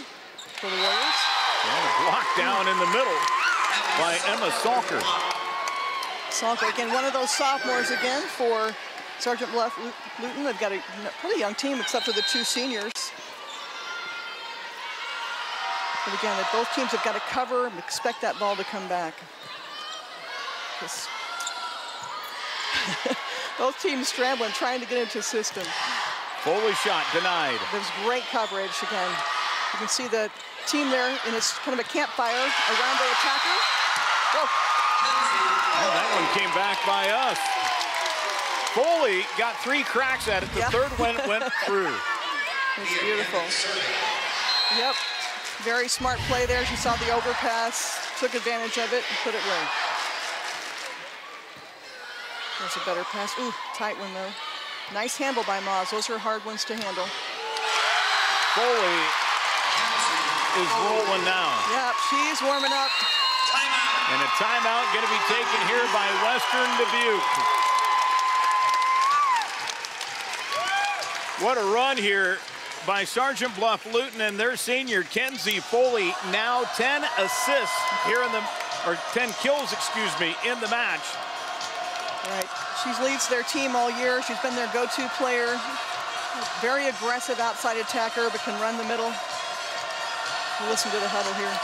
for the Warriors. And a block down in the middle by Emma Salker. Salker, again, one of those sophomores again for Sergeant Bluff-Luton. They've got a pretty young team except for the 2 seniors. But again, both teams have got to cover and expect that ball to come back. Both teams scrambling, trying to get into the system. Foley shot denied. There's great coverage again. You can see the team there in this kind of a campfire around their attacker. Oh, that one came back by us. Foley got 3 cracks at it. The third one went through. It's beautiful. Yep. Very smart play there. She saw the overpass, took advantage of it, and put it away. There's a better pass. Ooh, tight one though. Nice handle by Moz. Those are hard ones to handle. Foley is rolling now. Yep, she's warming up. And a timeout going to be taken here by Western Dubuque. What a run here by Sergeant Bluff-Luton and their senior Kenzie Foley. Now 10 assists here in the, or 10 kills, excuse me, in the match. Right, she leads their team all year. She's been their go-to player. Very aggressive outside attacker, but can run the middle. We'll listen to the huddle here.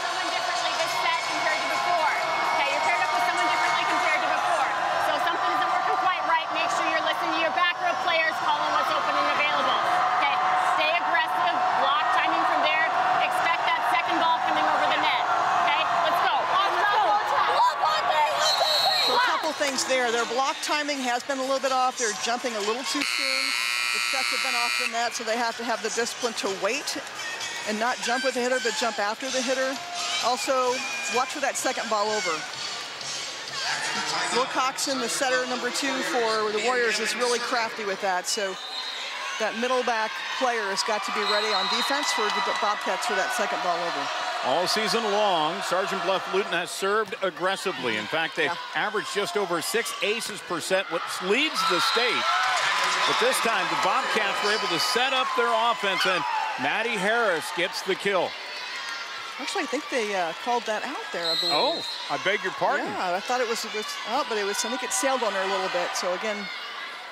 Someone differently this set compared to before. Okay, you're paired up with someone differently compared to before. So if something isn't working quite right, make sure you're listening to your back row players, calling what's open and available. Okay, stay aggressive, block timing from there. Expect that second ball coming over the net. Okay, let's go. So a couple things there. Their block timing has been a little bit off. They're jumping a little too soon. The sets have been off the net, so they have to have the discipline to wait and not jump with the hitter, but jump after the hitter. Also, watch for that second ball over. Will Coxon, the setter, number 2 for the Warriors, is really crafty with that. So that middle back player has got to be ready on defense for the Bobcats for that second ball over. All season long, Sergeant Bluff-Luton has served aggressively. In fact, they've averaged just over 6 aces per set, which leads the state. But this time, the Bobcats were able to set up their offense, and Maddie Harris gets the kill. Actually, I think they called that out there, I believe. Oh, I beg your pardon. Yeah, I thought it was out, but I think it sailed on her a little bit. So again,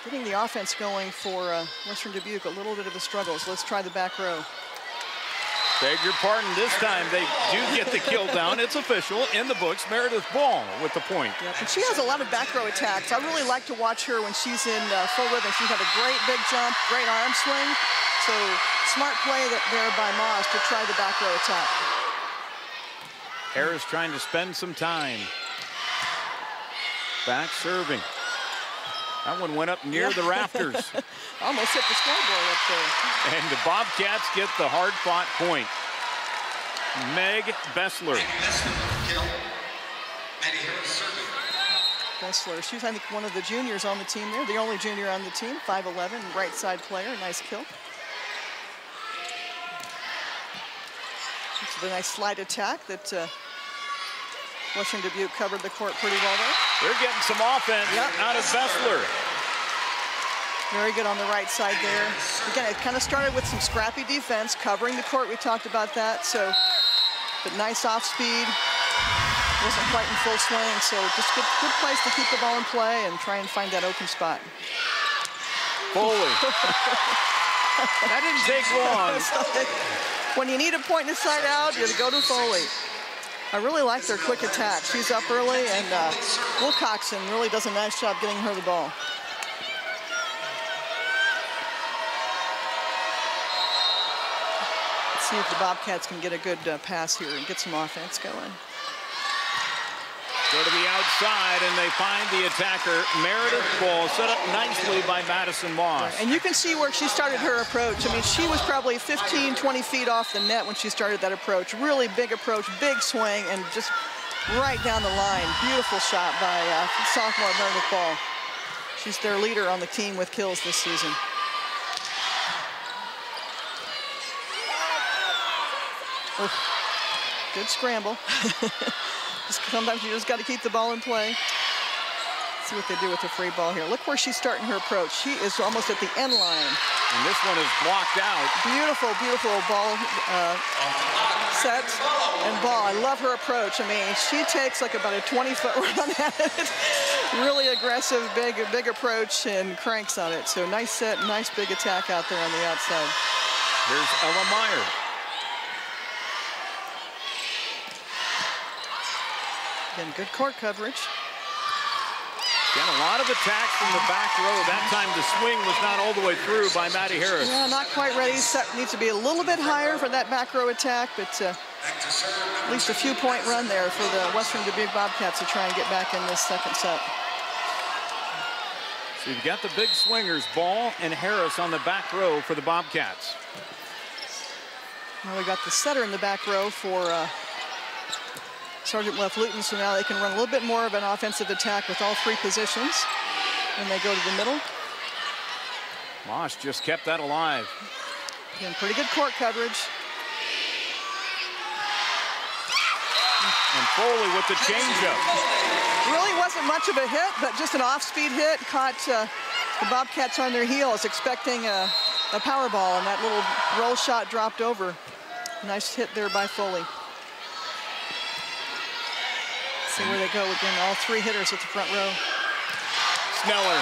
getting the offense going for Western Dubuque, a little bit of a struggle. So let's try the back row. Beg your pardon, this time they do get the kill down. It's official, in the books. Meredith Ball with the point. Yep. And she has a lot of back row attacks. I really like to watch her when she's in full rhythm. She's got a great big jump, great arm swing. So smart play there by Moss to try the back row attack. Harris trying to spend some time. Back serving. That one went up near the rafters. Almost hit the scoreboard up there. And the Bobcats get the hard-fought point. Meg Bessler. Bessler, she's, I think, one of the juniors on the team there. The only junior on the team, 5'11", right side player. Nice kill. It's a nice slide attack that Western Dubuque covered the court pretty well there. They're getting some offense out of Bessler. Very good on the right side there. Again, it kind of started with some scrappy defense, covering the court. We talked about that. So, but nice off speed. Wasn't quite in full swing. So just good place to keep the ball in play and try and find that open spot. Foley. That didn't take long. When you need a point in the side out, you go to Foley. I really like their quick attack. She's up early, and Will Coxon really does a nice job getting her the ball. Let's see if the Bobcats can get a good pass here and get some offense going. Go to the outside, and they find the attacker, Meredith Ball, set up nicely by Madison Moss. And you can see where she started her approach. I mean, she was probably 15, 20 feet off the net when she started that approach. Really big approach, big swing, and just right down the line. Beautiful shot by sophomore Meredith Ball. She's their leader on the team with kills this season. Oof. Good scramble. Sometimes you just got to keep the ball in play. See what they do with the free ball here. Look where she's starting her approach. She is almost at the end line. And this one is blocked out. Beautiful, beautiful ball set and ball. I love her approach. I mean, she takes like about a 20-foot run at it. Really aggressive, big approach and cranks on it. So nice set, nice big attack out there on the outside. Here's Ella Meyer. Again, good court coverage. Again, a lot of attacks from the back row. That time the swing was not all the way through by Maddie Harris. Yeah, not quite ready. Set needs to be a little bit higher for that back row attack, but at least a few-point run there for the Western Dubuque Bobcats to try and get back in this second set. So you've got the big swingers, Ball and Harris on the back row for the Bobcats. Now we got the setter in the back row for Sergeant Bluff-Luton, so now they can run a little bit more of an offensive attack with all three positions when they go to the middle. Moss just kept that alive. Again, pretty good court coverage. And Foley with the changeup. Really wasn't much of a hit, but just an off-speed hit. Caught the Bobcats on their heels, expecting a power ball, and that little roll shot dropped over. Nice hit there by Foley. See where they go again. All three hitters at the front row. Sneller.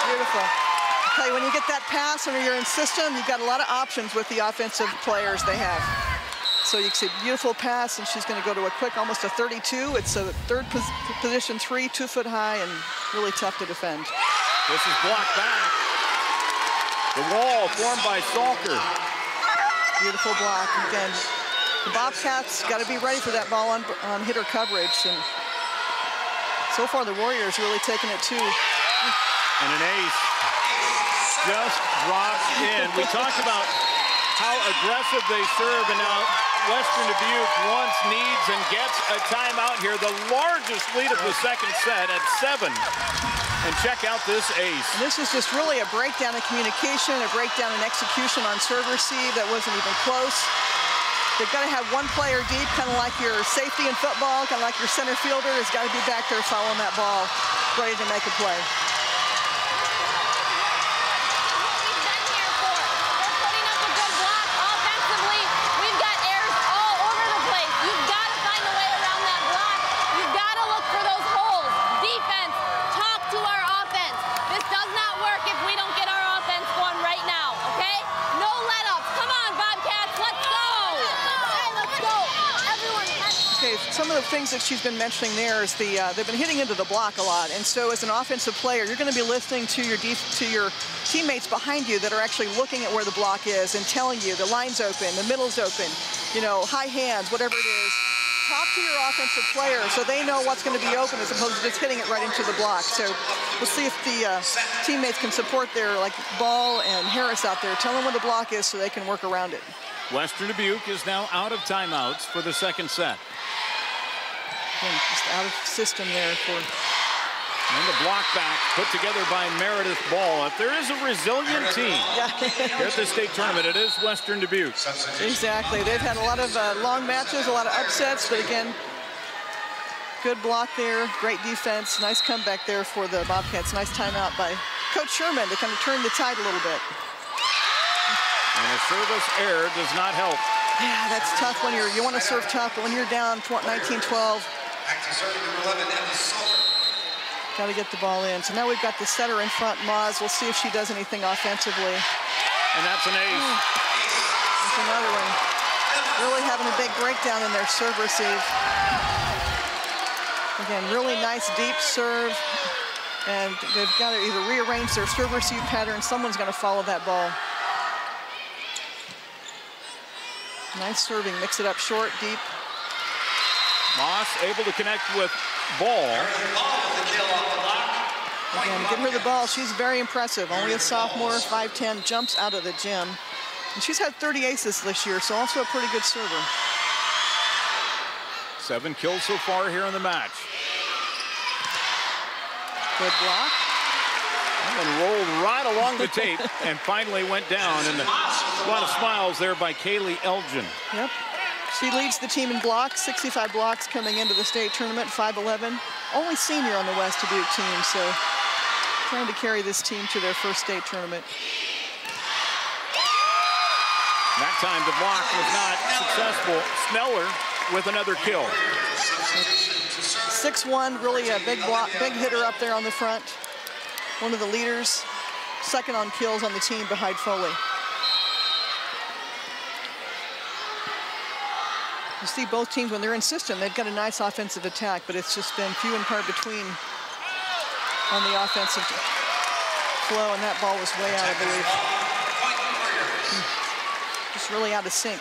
Beautiful. I tell you, when you get that pass and you're in system, you've got a lot of options with the offensive players they have. So you can see beautiful pass, and she's going to go to a quick, almost a 32. It's a third position 3, 2 foot high, and really tough to defend. This is blocked back. The wall formed by Salker. Beautiful block again. The Bobcats got to be ready for that ball on hitter coverage. And so far, the Warriors really taking it too. And an ace just drops in. We talked about how aggressive they serve, and now Western Dubuque wants, needs, and gets a timeout here. The largest lead of the second set at 7. And check out this ace. And this is just really a breakdown in communication, a breakdown in execution on serve receive that wasn't even close. They've got to have one player deep, kind of like your safety in football, kind of like your center fielder has got to be back there following that ball, ready to make a play. Some of the things that she's been mentioning there is they've been hitting into the block a lot, and so as an offensive player, you're going to be listening to your teammates behind you that are actually looking at where the block is and telling you the line's open, the middle's open, you know, high hands, whatever it is. Talk to your offensive player so they know what's going to be open as opposed to just hitting it right into the block. So we'll see if the teammates can support their like Ball and Harris out there. Tell them where the block is so they can work around it. Western Dubuque is now out of timeouts for the second set. Again, just out of system there for. And the block back put together by Meredith Ball. If there is a resilient team here at the state tournament, it is Western Dubuque. Exactly. They've had a lot of long matches, a lot of upsets, but again, good block there, great defense, nice comeback there for the Bobcats. Nice timeout by Coach Sherman to kind of turn the tide a little bit. And a service error does not help. Yeah, that's tough when you want to serve tough, but when you're down 19-12. Got to get the ball in. So now we've got the setter in front, Moz. We'll see if she does anything offensively. And that's an ace. That's another one. Really having a big breakdown in their serve receive. Again, really nice deep serve. And they've got to either rearrange their serve receive pattern. Someone's going to follow that ball. Nice serving. Mix it up short, deep. Moss able to connect with Ball. Again, give her the ball. She's very impressive. Only a sophomore, 5'10", jumps out of the gym. And she's had 30 aces this year, so also a pretty good server. 7 kills so far here in the match. Good block. That one rolled right along the tape and finally went down. And a lot of smiles there by Kaylee Elgin. Yep. She leads the team in blocks, 65 blocks coming into the state tournament, 5'11". Only senior on the West Dubuque team, so trying to carry this team to their first state tournament. That time the block was not successful. Sneller with another kill. 6'1", really a big block, big hitter up there on the front. One of the leaders, second on kills on the team behind Foley. You see both teams, when they're in system, they've got a nice offensive attack, but it's just been few and far between on the offensive flow, and that ball was way out, I believe. Just really out of sync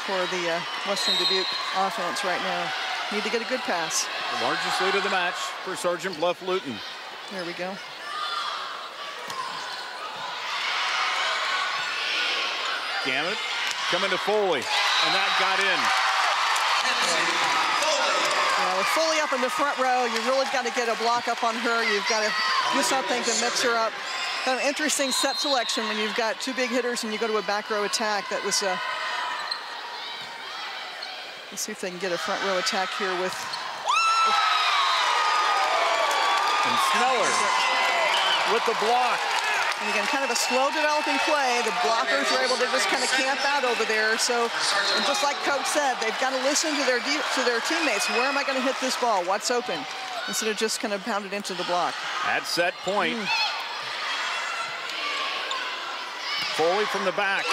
for the Western Dubuque offense right now. Need to get a good pass. The largest lead of the match for Sergeant Bluff-Luton. There we go. Gammett coming to Foley, and that got in. Yeah, with Foley up in the front row, you really got to get a block up on her. You've got to do something to mix her up. Kind of interesting set selection when you've got 2 big hitters and you go to a back row attack. That was let's see if they can get a front row attack here with. And Sneller with the block. And again, kind of a slow developing play. The blockers were able to just kind of camp out over there. So, and just like Coach said, they've got to listen to their teammates. Where am I going to hit this ball? What's open? Instead of just kind of pound it into the block. At set point. Foley from the back.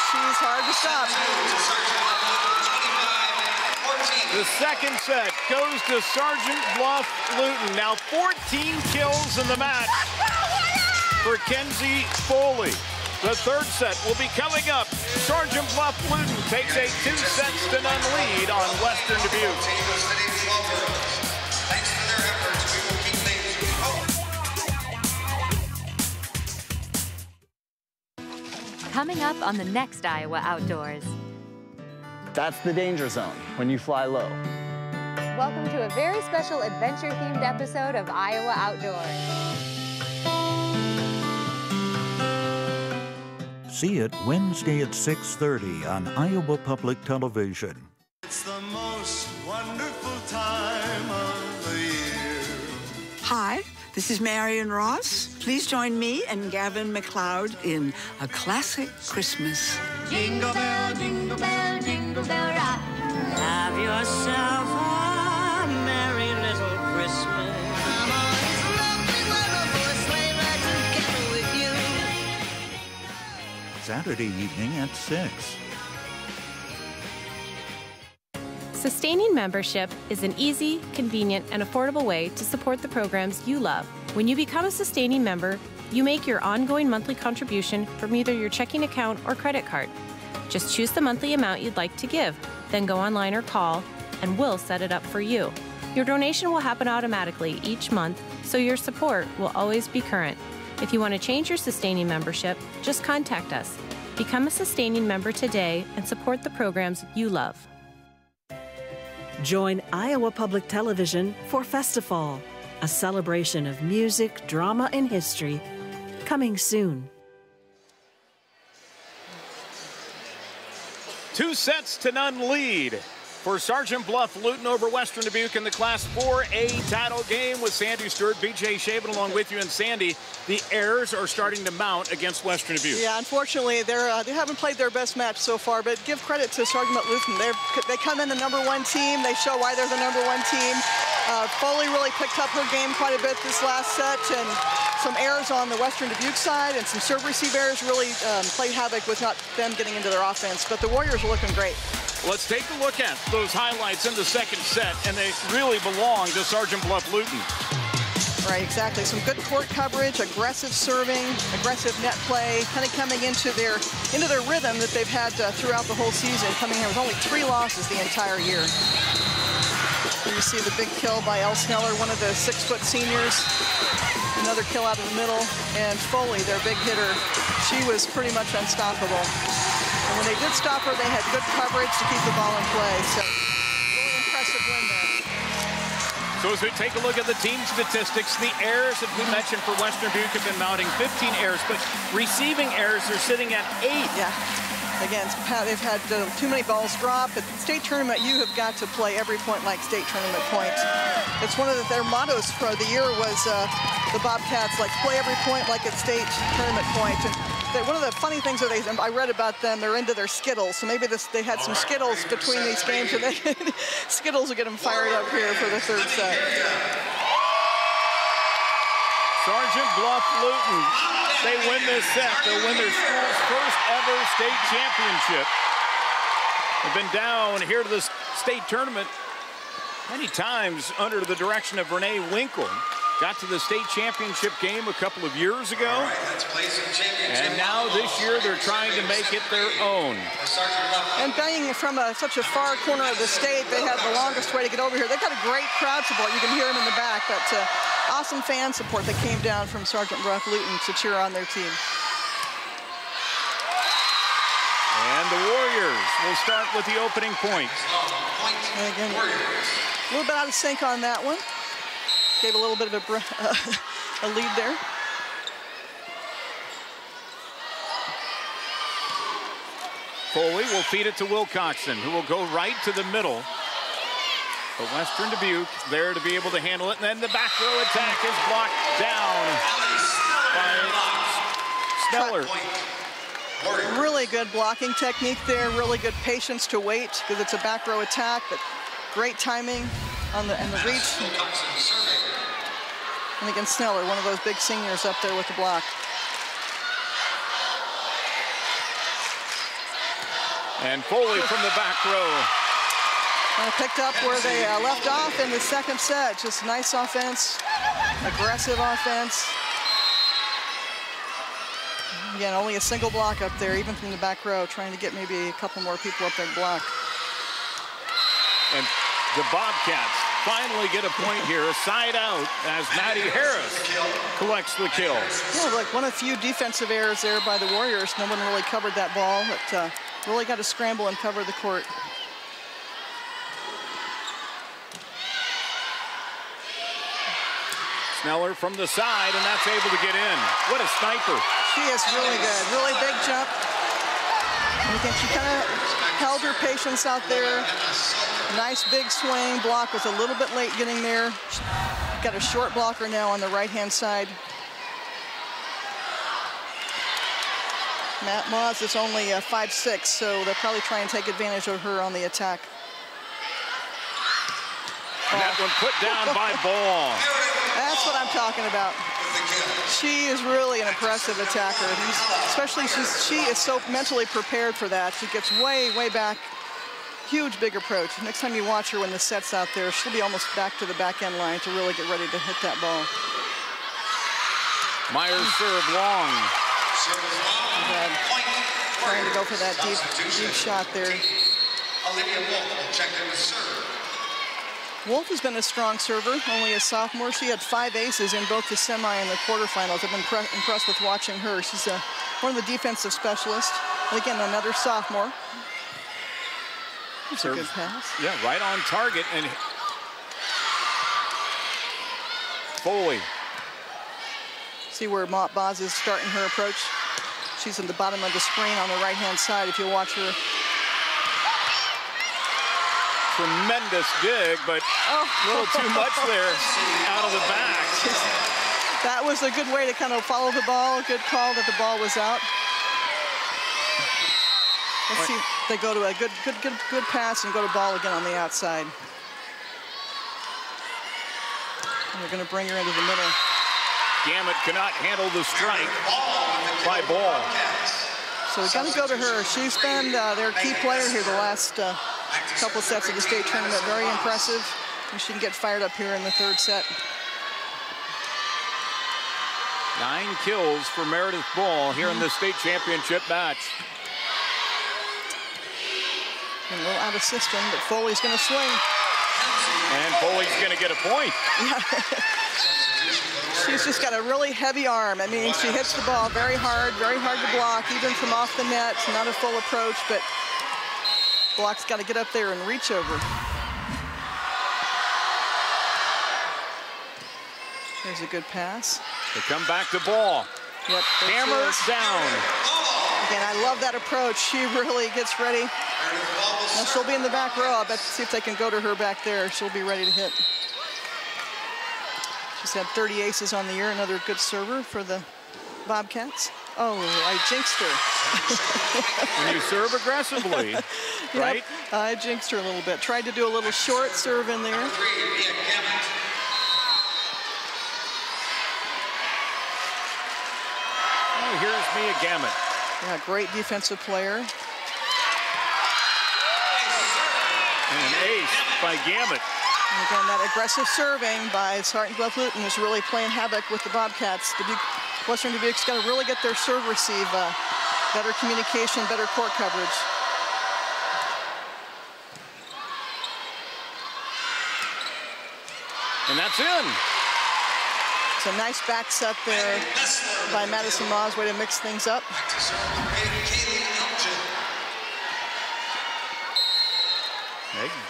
She's hard to stop. The second set goes to Sergeant Bluff-Luton. Now 14 kills in the match for Kenzie Foley. The third set will be coming up. Sergeant Bluff-Luton takes a 2-0 lead on Western Dubuque. Thanks for their efforts. coming up on the next Iowa Outdoors. That's the danger zone when you fly low. Welcome to a very special adventure-themed episode of Iowa Outdoors. See it Wednesday at 6:30 on Iowa Public Television. It's the most wonderful time of the year. Hi, this is Marion Ross. Please join me and Gavin MacLeod in A Classic Christmas. Jingle bell, jingle bell, jingle bell rock. Have yourself a merry little Christmas. Come on, it's lovely weather for a sleigh ride together with you. Saturday evening at 6. Sustaining membership is an easy, convenient, and affordable way to support the programs you love. When you become a sustaining member, you make your ongoing monthly contribution from either your checking account or credit card. Just choose the monthly amount you'd like to give, then go online or call, and we'll set it up for you. Your donation will happen automatically each month, so your support will always be current. If you want to change your sustaining membership, just contact us. Become a sustaining member today and support the programs you love. Join Iowa Public Television for Festifall, a celebration of music, drama, and history, coming soon. 2-0 lead for Sergeant Bluff-Luton over Western Dubuque in the Class 4A title game with Sandy Stewart, BJ Shaven along with you. And Sandy, the errors are starting to mount against Western Dubuque. Yeah, unfortunately, they haven't played their best match so far, but give credit to Sergeant Bluff-Luton. They come in the #1 team. They show why they're the #1 team. Foley really picked up her game quite a bit this last set, and some errors on the Western Dubuque side and some serve receive errors really played havoc with not them getting into their offense. But the Warriors are looking great. Let's take a look at those highlights in the second set, and they really belong to Sergeant Bluff-Luton. Right, exactly. Some good court coverage, aggressive serving, aggressive net play, kind of coming into their rhythm that they've had throughout the whole season, coming in with only 3 losses the entire year. You see the big kill by Elle Sneller, one of the 6-foot seniors. Another kill out of the middle. And Foley, their big hitter, she was pretty much unstoppable. And when they did stop her, they had good coverage to keep the ball in play. So, really impressive win there. So as we take a look at the team statistics, the errors that we mentioned for Western Dubuque have been mounting 15 errors, but receiving errors are sitting at 8. Yeah. Again, they've had too many balls dropped. At the state tournament, you have got to play every point like state tournament points. It's one of their mottos for the year was the Bobcats, like, play every point like it's state tournament point. And one of the funny things that I read about them, they're into their Skittles. So maybe they had some Skittles between these games, and Skittles will get them fired up here for the third set. Sergeant Bluff-Luton, they win this set. They'll win their school's first ever state championship. They've been down here to the state tournament many times under the direction of Renee Winkle. Got to the state championship game a couple of years ago. And now this year they're trying to make it their own. And being from such a far corner of the state, they have the longest way to get over here. They've got a great crowd support. You can hear them in the back, but awesome fan support that came down from Sergeant Bluff-Luton to cheer on their team. And the Warriors will start with the opening point. And again, a little bit out of sync on that one. Gave a little bit of a lead there. Foley will feed it to Wilcoxon, who will go right to the middle. But Western Dubuque there to be able to handle it. And then the back row attack is blocked down by Sneller. Really good blocking technique there. Really good patience to wait because it's a back row attack, but great timing on the reach. And again, Sneller, one of those big seniors up there with the block. And Foley from the back row. Picked up where they left off in the second set. Just nice offense, aggressive offense. Again, only a single block up there, even from the back row, trying to get maybe a couple more people up there to block. And the Bobcats finally get a point here. A side out as Maddie Harris collects the kill. Yeah, look, one of the few defensive errors there by the Warriors. No one really covered that ball, but really got to scramble and cover the court. Sneller from the side, and that's able to get in. What a sniper. She is really good. Really big jump. And again, she kind of held her patience out there. Nice big swing. Block was a little bit late getting there. Got a short blocker now on the right-hand side. Matt Moss is only 5'6", so they'll probably try and take advantage of her on the attack. And that one put down by Ball. That's what I'm talking about. She is really an impressive attacker. Especially she is so mentally prepared for that. She gets way, way back. Huge, big approach. Next time you watch her when the set's out there, she'll be almost back to the back end line to really get ready to hit that ball. Myers serve long. Trying to go for that deep shot there. Olivia Wolf will check in with serve. Wolf has been a strong server, only a sophomore. She had 5 aces in both the semi and the quarterfinals. I've been impressed with watching her. She's one of the defensive specialists. And again, another sophomore. That's a good pass. Yeah, right on target. And Foley. See where Mott Boz is starting her approach. She's in the bottom of the screen on the right-hand side if you watch her. Tremendous dig, but a little too much there out of the back. That was a good way to kind of follow the ball. Good call that the ball was out. Let's see. They go to a good pass and go to ball again on the outside. And they're going to bring her into the middle. Gamet cannot handle the strike by Ball. So we got to go to her. She's been their key player here the last couple sets of the state tournament. Very impressive. And she can get fired up here in the third set. 9 kills for Meredith Ball here in the state championship match. And a little out of system, but Foley's going to swing. And Foley's going to get a point. Yeah. She's just got a really heavy arm. I mean, she hits the ball very hard to block, even from off the net. Not a full approach, but Block's got to get up there and reach over. There's a good pass. They come back to Ball. Yep. Hammer down. Again, I love that approach. She really gets ready. Now she'll be in the back row. I bet see if they can go to her back there. She'll be ready to hit. She's had 30 aces on the year. Another good server for the Bobcats. Oh, I jinxed her. When you serve aggressively, right? Yep, I jinxed her a little bit. Tried to do a little short serve in there. Oh, here's Mia Gamet. Yeah, great defensive player. And an ace by Gamet. And again, that aggressive serving by Bluff-Luton is really playing havoc with the Bobcats. Western Dubuque's got to really get their serve receive, better communication, better court coverage. And that's in. It's a nice back set there by Madison Moss, way to mix things up.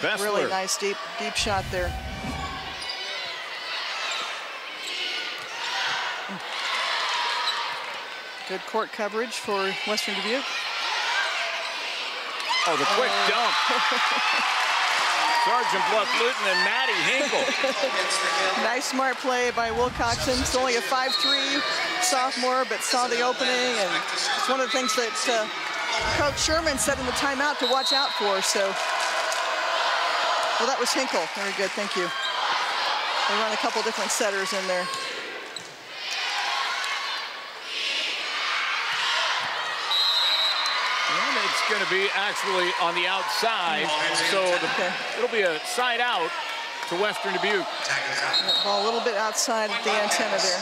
Really nice deep shot there. Good court coverage for Western Dubuque. Oh, the quick dump. Sergeant Bluff-Luton and Maddie Hinkle. Nice smart play by Wilcoxon. It's only a 5'3" sophomore, but saw the opening, and it's one of the things that Coach Sherman said in the timeout to watch out for. So, well, that was Hinkle. Very good, thank you. They run a couple different setters in there. It's going to be actually on the outside, so it'll be a side out to Western Dubuque. Yeah, ball a little bit outside the antenna there.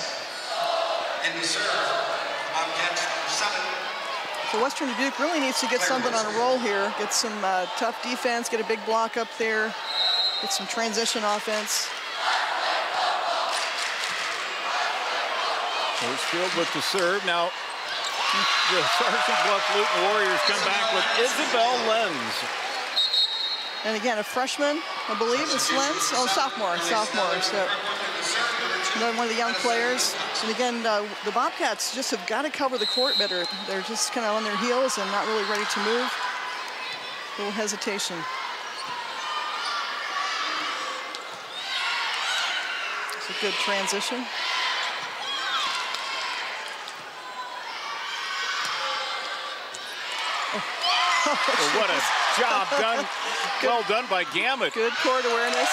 So Western Dubuque really needs to get something on a roll here, get some tough defense, get a big block up there, Get some transition offense. Horsfield with the serve. Now the Sergeant Bluff-Luton Warriors come back with Isabel Lenz. And again, a freshman, I believe, is Lenz. Oh, sophomore. So another one of the young players. And again, the Bobcats just have got to cover the court better. They're just kind of on their heels and not really ready to move. A little hesitation. It's a good transition. Well, what a job done. Well done by Gamet. Good court awareness.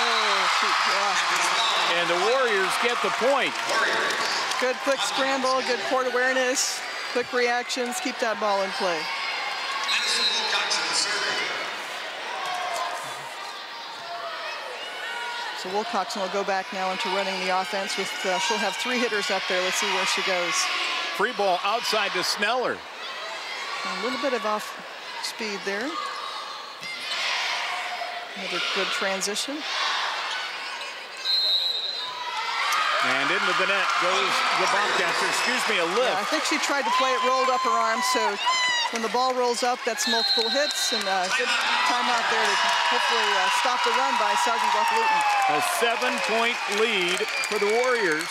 Oh, shoot, yeah. And the Warriors get the point. Good quick scramble, good court awareness, quick reactions, keep that ball in play. So Wilcoxon will go back now into running the offense with, she'll have 3 hitters up there. Let's see where she goes. Free ball outside to Sneller. A little bit of off speed there. Another good transition. And into the net goes the Bobcats. Excuse me, a lift. Yeah, I think she tried to play it rolled up her arm, so when the ball rolls up, that's multiple hits, and good timeout there to hopefully stop the run by Sergeant Bluff-Luton. A 7-point lead for the Warriors.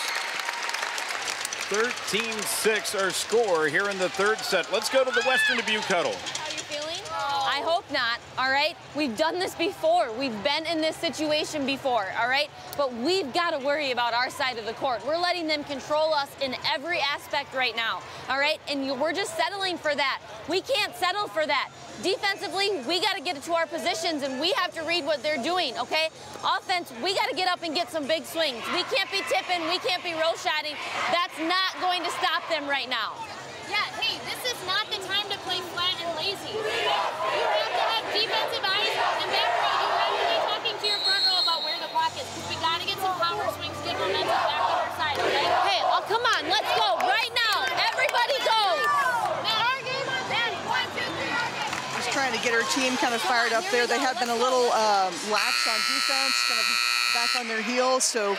13-6 our score here in the third set. Let's go to the Western Dubuque huddle. How are you feeling? I hope not, all right? We've done this before. We've been in this situation before, all right? But we've got to worry about our side of the court. We're letting them control us in every aspect right now, all right? And we're just settling for that. We can't settle for that. Defensively, we got to get it to our positions, and we have to read what they're doing, okay? Offense, we got to get up and get some big swings. We can't be tipping. We can't be roll shotting. That's not going to stop them right now. Yeah, hey, this is not the time to play flat and lazy. You have to have defensive eyes, and back row, you have to be talking to your front row about where the block is, because we got to get some power swings, get momentum back on our side, okay? Hey, oh, come on, let's go right now. Everybody go. Our game on 10. 1, 2, 3, our game. Just trying to get her team kind of fired up there. They have been a little lax on defense, kind of back on their heels, so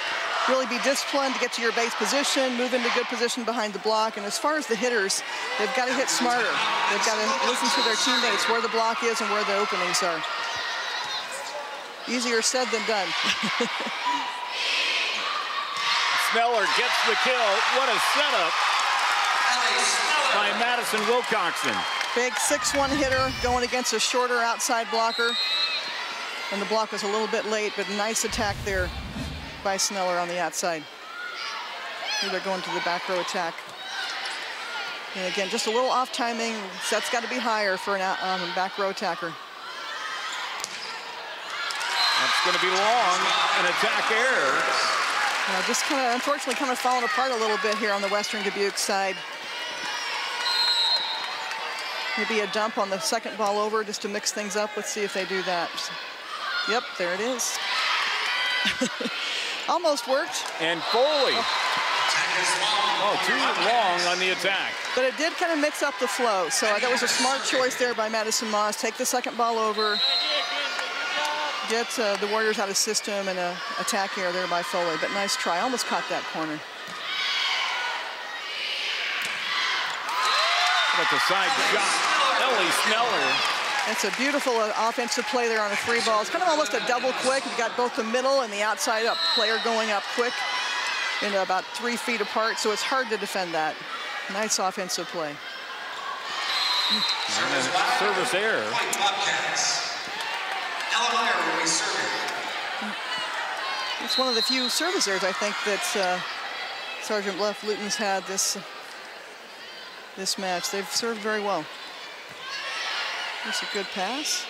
really be disciplined to get to your base position, move into good position behind the block. And as far as the hitters, they've got to hit smarter. They've got to listen to their teammates, where the block is and where the openings are. Easier said than done. Sneller gets the kill. What a setup by Madison Wilcoxon. Big 6'1" hitter going against a shorter outside blocker. And the block was a little bit late, but nice attack there by Sneller on the outside. Here they're going to the back row attack. And again, just a little off timing. Set's got to be higher for an back row attacker. That's going to be long, an attack error. Just kind of, unfortunately, kind of falling apart a little bit here on the Western Dubuque side. Maybe a dump on the second ball over just to mix things up. Let's see if they do that. Yep, there it is. Almost worked. And Foley. Oh, too long on the attack. But it did kind of mix up the flow. So that was a smart choice there by Madison Moss. Take the second ball over. Get the Warriors out of system, and an attack error there by Foley. But nice try. Almost caught that corner. At the side shot, Ellie Sneller. It's a beautiful offensive play there on a free ball. It's kind of almost a double quick. You've got both the middle and the outside up player going up quick and about 3 feet apart, so it's hard to defend that. Nice offensive play. Service error. It's one of the few service errors, I think, that Sergeant Bluff-Luton's had this match. They've served very well. That's a good pass.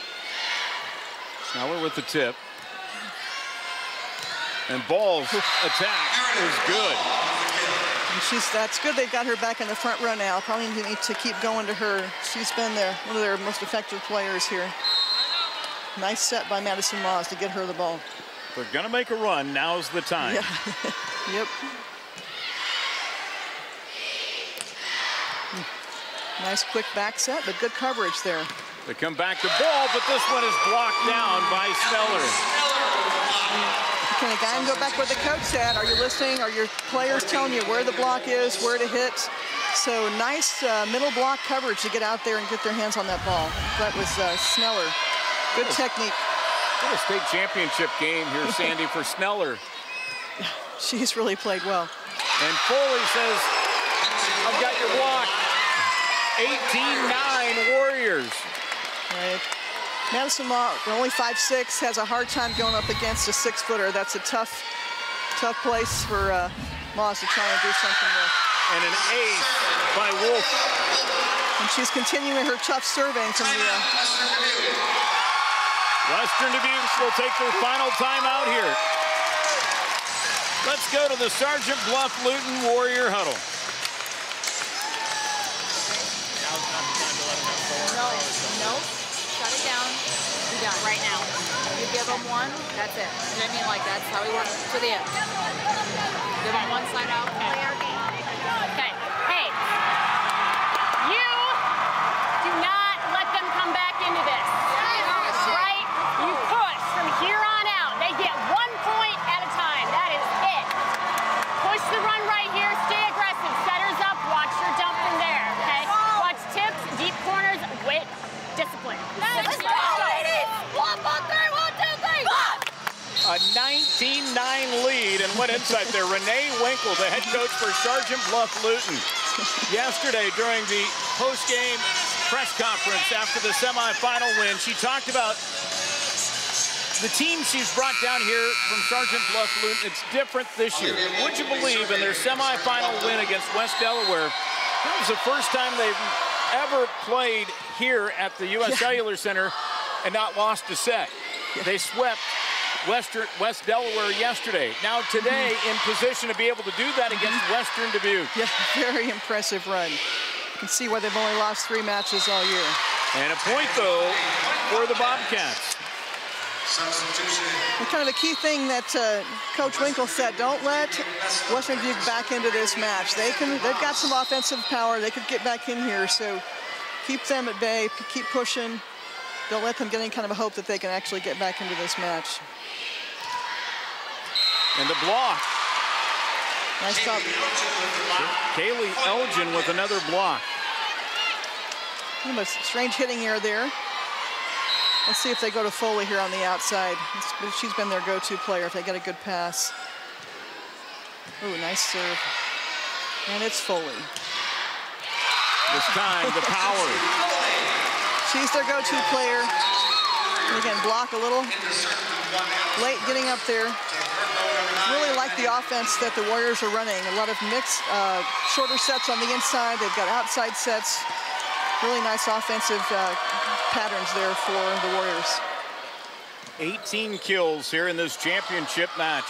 Sneller with the tip. And Ball's attack is good. And that's good. They've got her back in the front row now. Probably need to keep going to her. She's been one of their most effective players here. Nice set by Madison Moss to get her the ball. They're gonna make a run. Now's the time. Yeah. Yep. Nice quick back set, but good coverage there. They come back to Ball, but this one is blocked down by Sneller. Can again go back where the coach said, are you listening? Are your players telling you where the block is, where to hit? So nice middle block coverage to get out there and get their hands on that ball. That was Sneller. Good technique. What a state championship game here, Sandy, for Sneller. She's really played well. And Foley says, I've got your block. 18-9 Warriors. Right. Madison Law, only 5'6", has a hard time going up against a 6-footer. That's a tough place for Laws to try and do something with. And an ace by Wolf. And she's continuing her tough serving from the... Western Dubuque will take their final timeout here. Let's go to the Sergeant Bluff-Luton Warrior huddle. No. Shut it down. Be done right now. You give them one, that's it. You know what I mean? Like, that's how we work to the end. Give them one side out. Okay. Hey, you do not let them come back into this. Right? You push from here on out. They get 1 point at a time. That is it. Push the run right here. Stay aggressive. Setters up. Watch your dump from there. Okay? Watch tips, deep corners with discipline. Let's go, ladies! 1, 2, 3. A 19-9 lead, and what insight there. Renee Winkle, the head coach for Sergeant Bluff-Luton. Yesterday, during the post-game press conference after the semifinal win, she talked about the team she's brought down here from Sergeant Bluff-Luton. It's different this year. Would you believe in their semifinal win against West Delaware, that was the first time they've ever played here at the U.S. Cellular Center and not lost a set. They swept West Delaware yesterday. Now today in position to be able to do that against Western Dubuque. Yeah, very impressive run. You can see why they've only lost 3 matches all year. And a point, though, for the Bobcats. And kind of the key thing that Coach Winkle said, don't let Western Dubuque back into this match. They've got some offensive power. They could get back in here, so keep them at bay, keep pushing. Don't let them get any kind of a hope that they can actually get back into this match. And the block. Nice job. Kaylee Elgin with another block. Kind of a strange hitting error there. Let's see if they go to Foley here on the outside. She's been their go-to player if they get a good pass. Ooh, nice serve. And it's Foley. This time, the power. She's their go-to player. And again, block a little late getting up there. Really like the offense that the Warriors are running. A lot of mixed, shorter sets on the inside. They've got outside sets. Really nice offensive patterns there for the Warriors. 18 kills here in this championship match.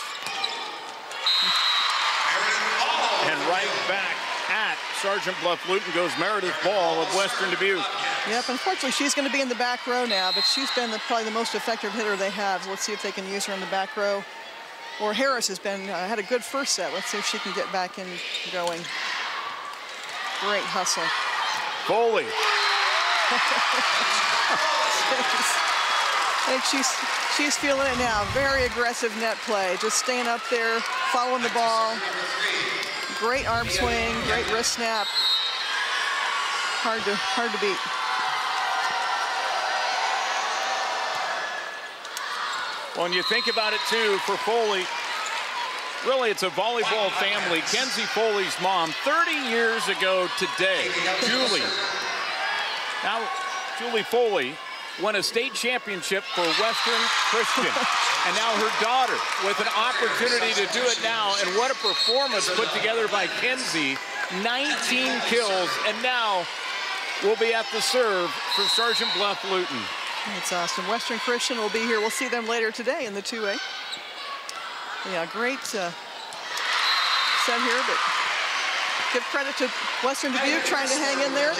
And right back at Sergeant Bluff-Luton goes Meredith Ball of Western Dubuque. Yep, unfortunately, she's going to be in the back row now, but she's been probably the most effective hitter they have. Let's see if they can use her in the back row. Or Harris has been had a good first set. Let's see if she can get back in going. Great hustle. Foley. I think she's feeling it now. Very aggressive net play. Just staying up there, following the ball. Great arm swing, great wrist snap. Hard to beat. Well, when you think about it, too, for Foley, really, it's a volleyball family. Kenzie Foley's mom, 30 years ago today, Julie. Now, Julie Foley won a state championship for Western Christian. And now her daughter with an opportunity to do it now. And what a performance put together by Kenzie. 19 kills, and now will be at the serve for Sergeant Bluff-Luton. That's awesome. Western Christian will be here. We'll see them later today in the 2A. Yeah, great set here, but give credit to Western Dubuque trying to hang in there.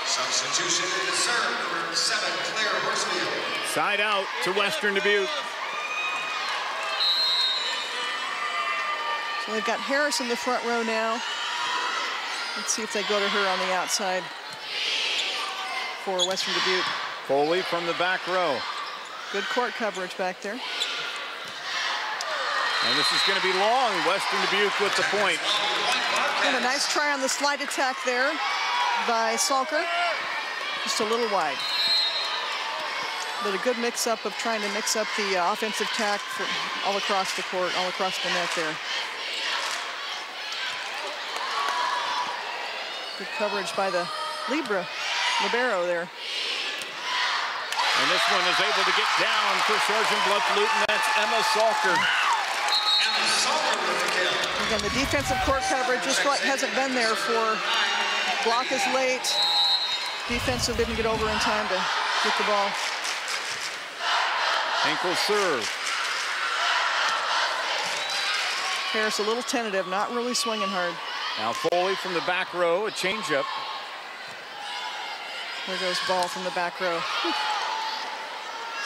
Substitution in the serve, number 7, Claire Horsfield. Side out to Western Dubuque. So they've got Harris in the front row now. Let's see if they go to her on the outside for Western Dubuque. Foley from the back row. Good court coverage back there. And this is going to be long. Western Dubuque with the point. And a nice try on the slide attack there by Salker. Just a little wide. But a good mix-up of trying to mix up the offensive tack all across the court, all across the net there. Good coverage by the libero there. And this one is able to get down for Sergeant Bluff-Luton. That's Emma Salker. Again, the defensive court coverage just hasn't been there for. Block is late. Defensive didn't get over in time to get the ball. Ankle serve. Harris a little tentative, not really swinging hard. Now Foley from the back row, a changeup. There goes ball from the back row.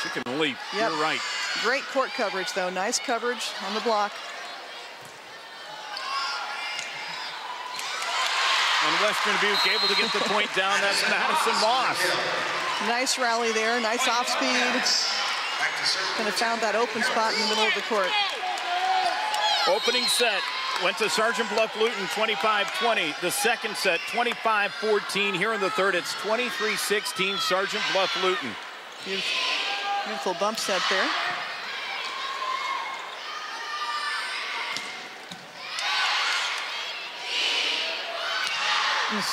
She can leap. Yep. You're right. Great court coverage, though. Nice coverage on the block. And Western Dubuque able to get the point down. That's Madison Moss. Nice rally there. Nice off speed. Kind of found that open spot in the middle of the court. Opening set went to Sergeant Bluff-Luton 25-20. The second set 25-14. Here in the third, it's 23-16 Sergeant Bluff-Luton. Beautiful bump set there.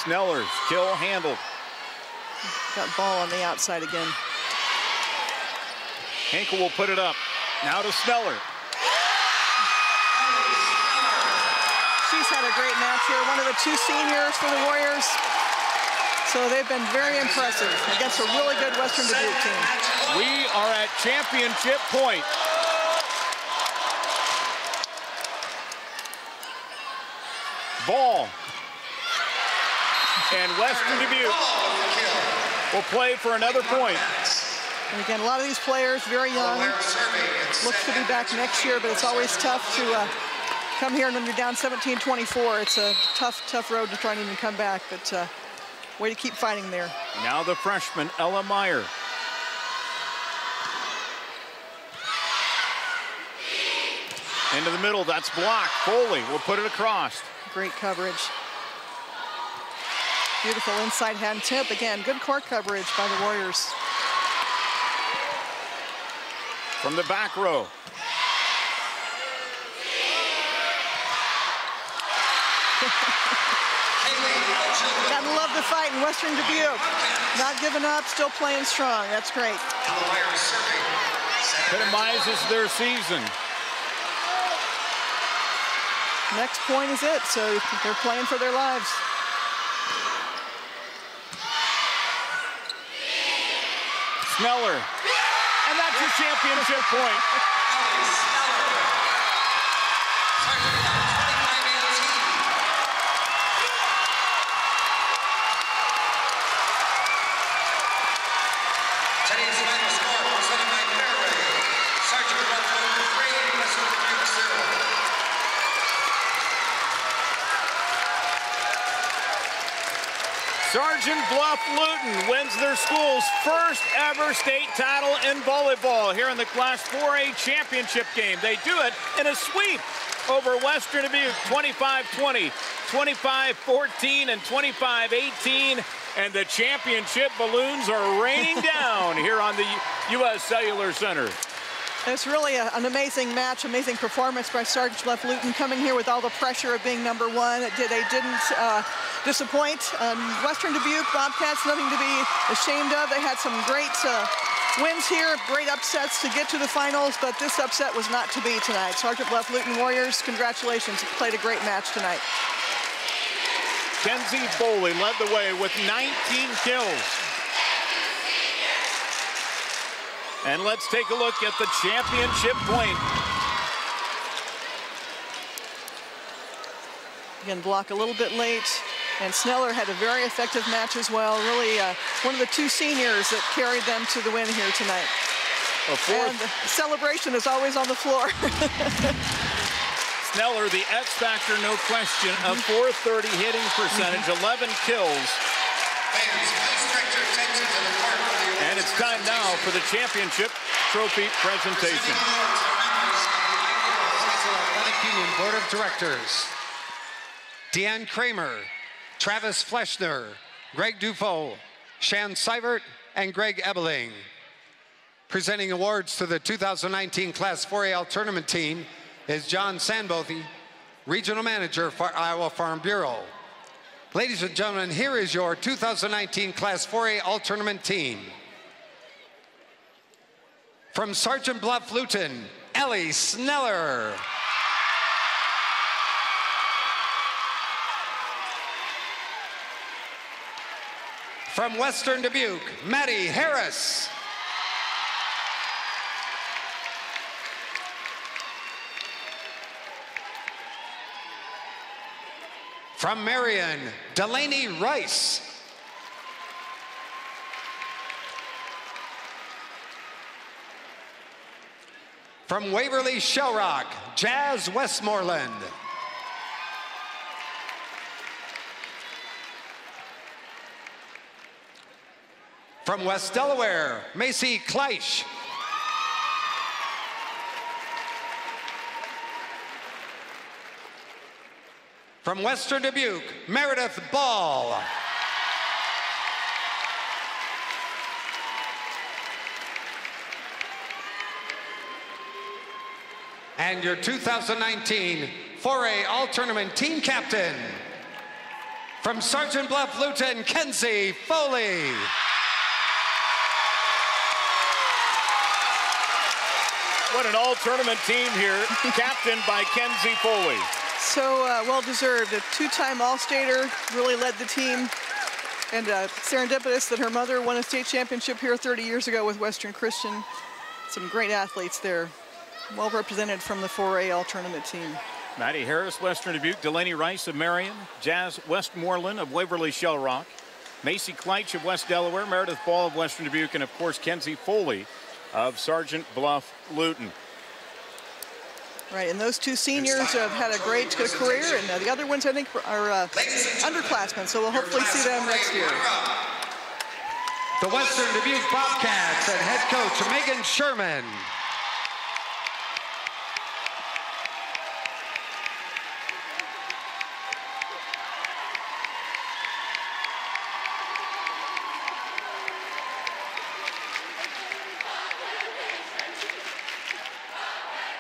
Sneller's kill handled. Got ball on the outside again. Henkel will put it up. Now to Sneller. She's had a great match here. One of the two seniors for the Warriors. So they've been very impressive against a really good Western Dubuque team. We are at championship point. Ball. And Western Dubuque will play for another point. And again, a lot of these players very young. Looks to be back next year, but it's always tough to come here and when you're down 17-24. It's a tough road to try and even come back, but way to keep fighting there. Now the freshman, Ella Meyer. Into the middle, that's blocked. Foley will put it across. Great coverage. Beautiful inside hand tip. Again, good court coverage by the Warriors. From the back row. Gotta love the fight in Western Dubuque. Not giving up, still playing strong. That's great. Epitomizes their season. Next point is it, so they're playing for their lives. Sneller. And that's your championship point. Today's final score presented by Fairway. Sergeant Bluff-Luton 3, Western Dubuque 0. Sergeant Bluff-Luton wins their school's first ever state title in volleyball here in the Class 4A championship game. They do it in a sweep over Western Dubuque, 25-20, 25-14, and 25-18. And the championship balloons are raining down here on the U.S. Cellular Center. It's really an amazing match, amazing performance by Sergeant Bluff-Luton, coming here with all the pressure of being number one. They didn't disappoint. Western Dubuque Bobcats, nothing to be ashamed of. They had some great wins here, great upsets to get to the finals, but this upset was not to be tonight. Sergeant Bluff-Luton Warriors, congratulations. Played a great match tonight. Kenzie Foley led the way with 19 kills. And let's take a look at the championship point. Again, block a little bit late. And Sneller had a very effective match as well. Really one of the two seniors that carried them to the win here tonight. And the celebration is always on the floor. Sneller, the X factor, no question, of .430 hitting percentage, 11 kills. And it's time now for the championship trophy presentation. Athletic Union Board of Directors. Deanne Kramer, Travis Fleschner, Greg Dufault, Shan Seibert, and Greg Ebeling. Presenting awards to the 2019 Class 4A All-Tournament team is John Sandbothy, Regional Manager for Iowa Farm Bureau. Ladies and gentlemen, here is your 2019 Class 4A All-Tournament team. From Sergeant Bluff-Luton, Ellie Sneller. From Western Dubuque, Maddie Harris. From Marion, Delaney Rice. From Waverly Shell Rock, Jazz Westmoreland. From West Delaware, Macy Kleisch. From Western Dubuque, Meredith Ball. And your 2019 4A All-Tournament Team Captain, from Sergeant Bluff-Luton, Kenzie Foley. What an all-tournament team here, captained by Kenzie Foley. So well-deserved. A two-time All-Stater, really led the team. And serendipitous that her mother won a state championship here 30 years ago with Western Christian. Some great athletes there. Well represented from the 4A All-Tournament team. Maddie Harris, Western Dubuque, Delaney Rice of Marion, Jazz Westmoreland of Waverly Shell Rock, Macy Kleitch of West Delaware, Meredith Ball of Western Dubuque, and of course Kenzie Foley of Sergeant Bluff-Luton. Right, and those two seniors have had a great career, and the other ones I think are underclassmen, so we'll hopefully see them next year. The Western Dubuque Bobcats and head coach Megan Sherman.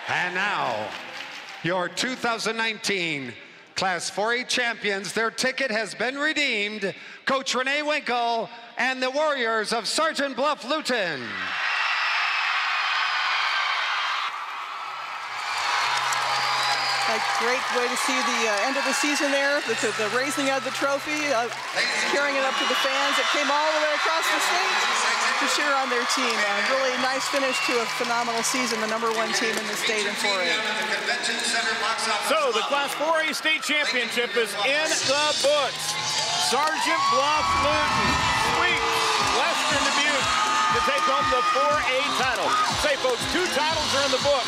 And now, your 2019 Class 4A champions. Their ticket has been redeemed. Coach Renee Winkle and the Warriors of Sergeant Bluff-Luton. A great way to see the end of the season there, the raising of the trophy, carrying it up to the fans. It came all the way across the state to cheer on their team. A really nice finish to a phenomenal season, the #1 team in the state in 4A. So the Class 4A state championship is in the books. Sergeant Bluff-Luton sweeps Western Dubuque to take home the 4A title. Say, folks, 2 titles are in the book.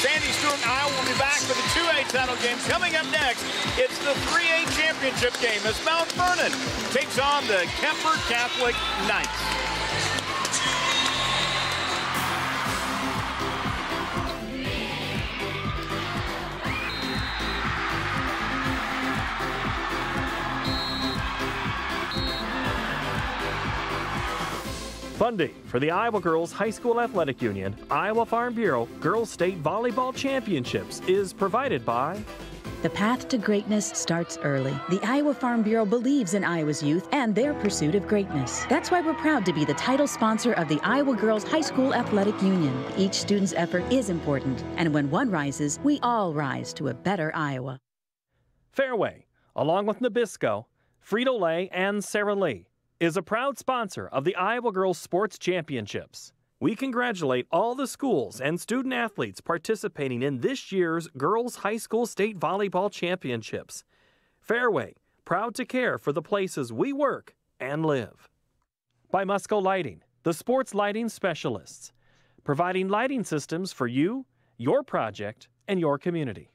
Sandy Stewart and I will be back for the 2A title game. Coming up next, it's the 3A championship game as Mount Vernon takes on the Kemper Catholic Knights. Funding for the Iowa Girls High School Athletic Union, Iowa Farm Bureau Girls State Volleyball Championships is provided by... The path to greatness starts early. The Iowa Farm Bureau believes in Iowa's youth and their pursuit of greatness. That's why we're proud to be the title sponsor of the Iowa Girls High School Athletic Union. Each student's effort is important, and when one rises, we all rise to a better Iowa. Fairway, along with Nabisco, Frito-Lay, and Sara Lee, is a proud sponsor of the Iowa Girls Sports Championships. We congratulate all the schools and student athletes participating in this year's Girls High School State Volleyball Championships. Fairway, proud to care for the places we work and live. By Musco Lighting, the sports lighting specialists, providing lighting systems for you, your project, and your community.